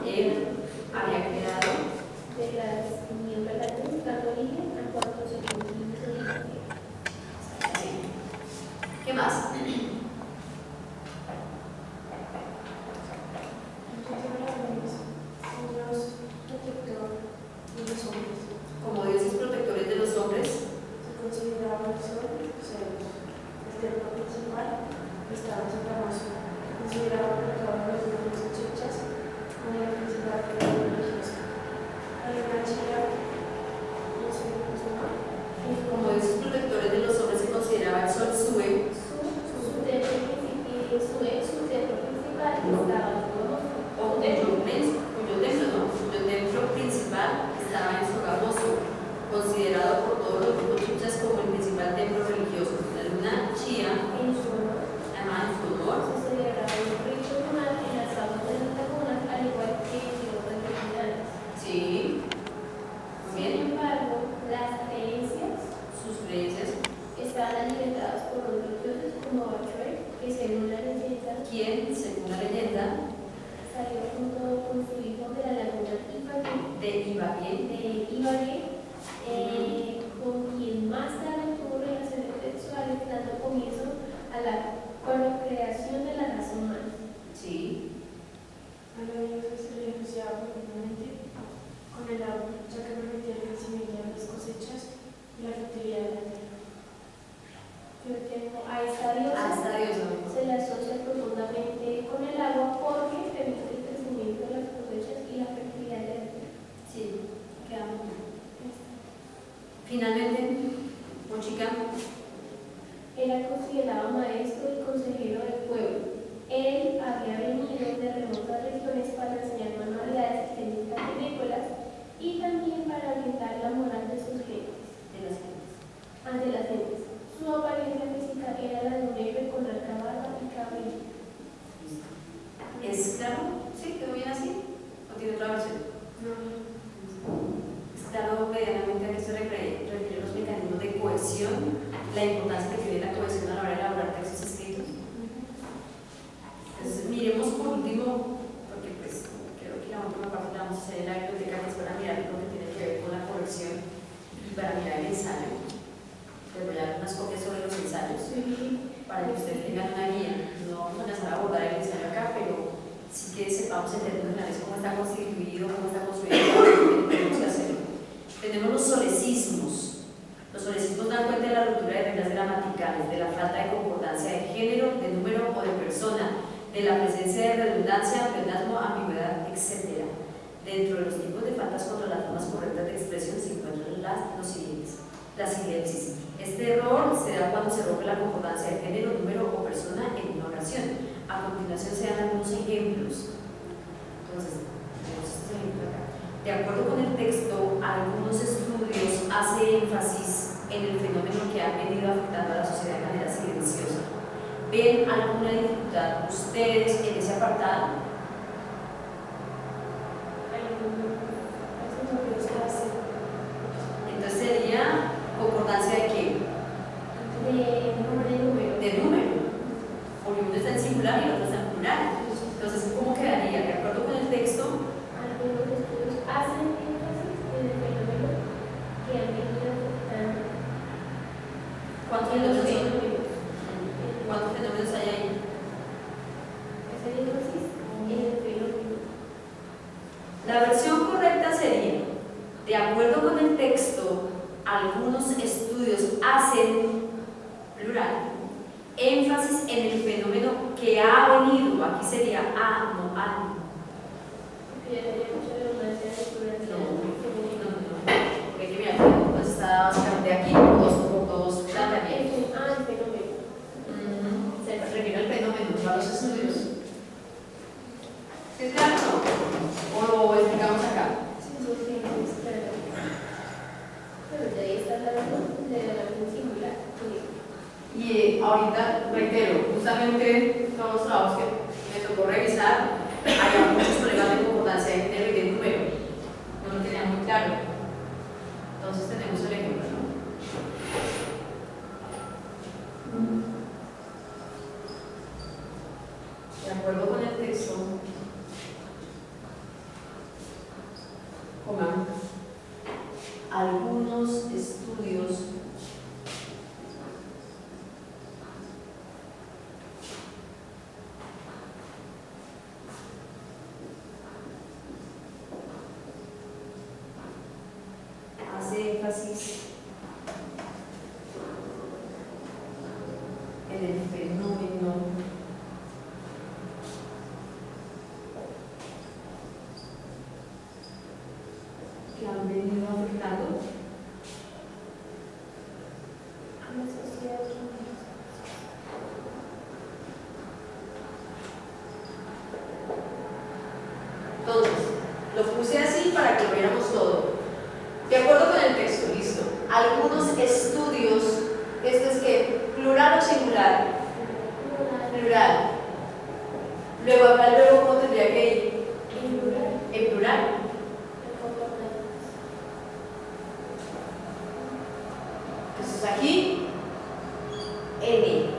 Speaker 1: Él había creado.
Speaker 2: de las miembros latentes dando origen a cuanto se concibe.
Speaker 1: ¿Qué más? Como dioses protectores de los hombres,
Speaker 3: se consideraba el sol, Zeus. El templo principal estaba en Santa Rosa. Consideraba que todas las demás chichas como la principal religiosa. Hay una chica, no sé cómo se llama,
Speaker 1: como dioses protectores de los hombres, se consideraba el sol Sue,
Speaker 2: Su templo principal estaba
Speaker 1: o cuyo templo principal estaba en Sogamoso, considerado por todos los grupos chichas como el principal templo religioso. La luna Chía,
Speaker 2: en su honor.
Speaker 1: en su honor,
Speaker 2: Se celebraba un rito lunar en las aguas de las lagunas, al igual que en otras divinidades.
Speaker 1: sí, muy bien,
Speaker 2: Sin embargo, las creencias
Speaker 1: sus creencias.
Speaker 2: estaban alimentadas por otros dioses como Bachuel, que según la leyenda
Speaker 1: ¿Quién, según la leyenda,
Speaker 2: salió junto con su hijo de la laguna
Speaker 1: de Ibagué,
Speaker 2: con quien más tarde tuvo relaciones sexuales, dando comienzo a la procreación de la raza humana.
Speaker 1: sí,
Speaker 3: a la diosa se le asociaba profundamente con el agua, ya que permitía el crecimiento de las cosechas y la fertilidad de la tierra.
Speaker 2: Yo tengo a esta diosa. Se le asocia profundamente con el agua porque permite el crecimiento de las cosechas y la fertilidad de la tierra.
Speaker 1: sí, quedamos. Finalmente, Mochica,
Speaker 2: Era considerado maestro y consejero del pueblo. Él había venido de remotas regiones para enseñar manualidades y técnicas agrícolas y también para orientar la moral de sus gentes. Ante las gentes. Su apariencia física era la de un negro con larga barba y cabello.
Speaker 1: ¿es claro? ¿Sí? ¿Quedó bien así? ¿O tiene otra versión? Es claro medianamente a qué se refieren los mecanismos de cohesión, la importancia que tiene la cohesión a la hora de elaborar textos escritos. Entonces, miremos por último, porque pues creo que la última parte la vamos a hacer en la biblioteca, que es para mirar lo que tiene que ver con la corrección y para mirar el ensayo. Les voy a dar unas copias sobre los ensayos para que ustedes tengan una guía. No vamos a empezar a abordar el ensayo acá, pero sí que sepamos en términos generales cómo está constituido, cómo está construido, cómo tenemos que hacerlo. Tenemos los solecismos. Los solecismos dan cuenta de la ruptura de reglas gramaticales, de la falta de concordancia de género, de número o de persona, de la presencia de redundancia, pleonasmo, ambigüedad, etc. Dentro de los tipos de faltas contra las formas correctas de expresión se encuentran los siguientes. La silensis. Este error se da cuando se rompe la concordancia de género, número o persona en una oración. A continuación se dan algunos ejemplos. Entonces, tenemos este ejemplo acá. De acuerdo con el texto, algunos estudios hacen énfasis en el fenómeno que ha venido afectando a la sociedad de manera silenciosa. ¿Ven alguna dificultad ustedes en ese apartado? Entonces sería concordancia de qué? De número. Porque uno está en singular y el otro está en plural. Entonces, ¿cómo quedaría? De acuerdo con el texto,
Speaker 2: Algunos estudios hacen énfasis en el fenómeno que han venido afectando.
Speaker 1: ¿cuántos fenómenos son? ¿Cuántos fenómenos hay ahí?
Speaker 2: Hacen énfasis en el fenómeno.
Speaker 1: La versión correcta sería, de acuerdo con el texto, algunos estudios hacen, plural, énfasis en el fenómeno que ha venido, aquí sería a, no al.
Speaker 2: Porque ya tenía mucha redundancia de estudiantes.
Speaker 1: Porque hay que mirar que pues está básicamente aquí por dos planteamientos.
Speaker 2: El fenómeno.
Speaker 1: Se refiere
Speaker 2: ahí está hablando de la singular.
Speaker 1: Y ahorita, reitero, justamente todos los trabajos que me tocó revisar, había muchos problemas de concordancia de género y de número. No lo tenía muy claro. Entonces tenemos el ejemplo, ¿no? De acuerdo con el texto, coma, algunos estudios hace énfasis en el fenómeno que han venido afectando
Speaker 2: A la sociedad.
Speaker 1: Entonces, lo puse así para que lo viéramos todo. De acuerdo con el texto, listo. Algunos estudios, esto es que plural o singular, plural. Luego acá el verbo ¿cómo tendría que ir? En plural. Entonces aquí, N,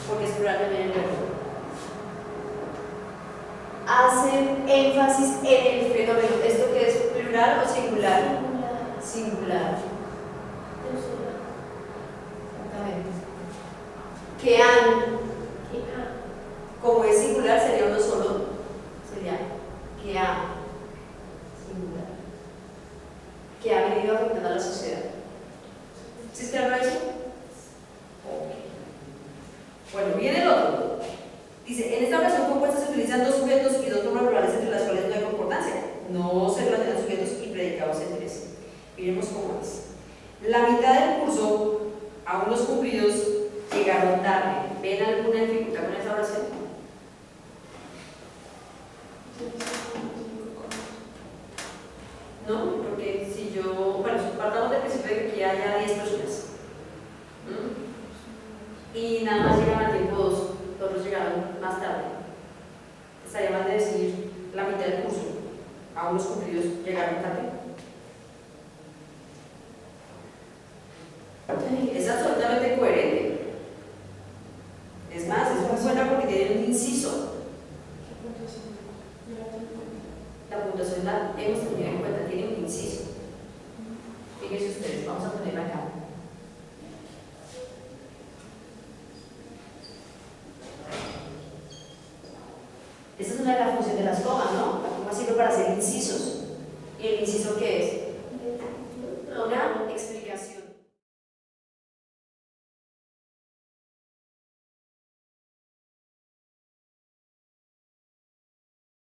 Speaker 1: porque es plural también el verbo. Hacen énfasis en el fenómeno. ¿Esto que es plural o singular? Singular. Exactamente. Que han, como es singular, sería uno solo. Sería que ha, singular. Que ha venido afectando a la sociedad. ¿Sí es claro eso? Ok. Bueno, viene el otro. Dice, en esta oración compuesta se utilizan dos sujetos y dos formas plurales entre las cuales no hay concordancia. No se relacionan sujetos y predicados entre sí. Miremos cómo es. La mitad del curso, aún los cumplidos llegaron tarde. ¿Ven alguna dificultad con esta oración? No, porque si yo, bueno, partamos del principio de que aquí haya 10 personas. Y nada más llegan a tiempo dos, otros llegaron más tarde. Estaría mal de decir la mitad del curso, aún los cumplidos llegaron tarde. Es absolutamente coherente. Es más, es muy buena porque tiene un inciso. La puntuación la hemos tenido en cuenta, tiene un inciso. Fíjense ustedes, vamos a ponerla acá. Esta es una de las funciones de las comas, ¿no? La coma sirve para hacer incisos.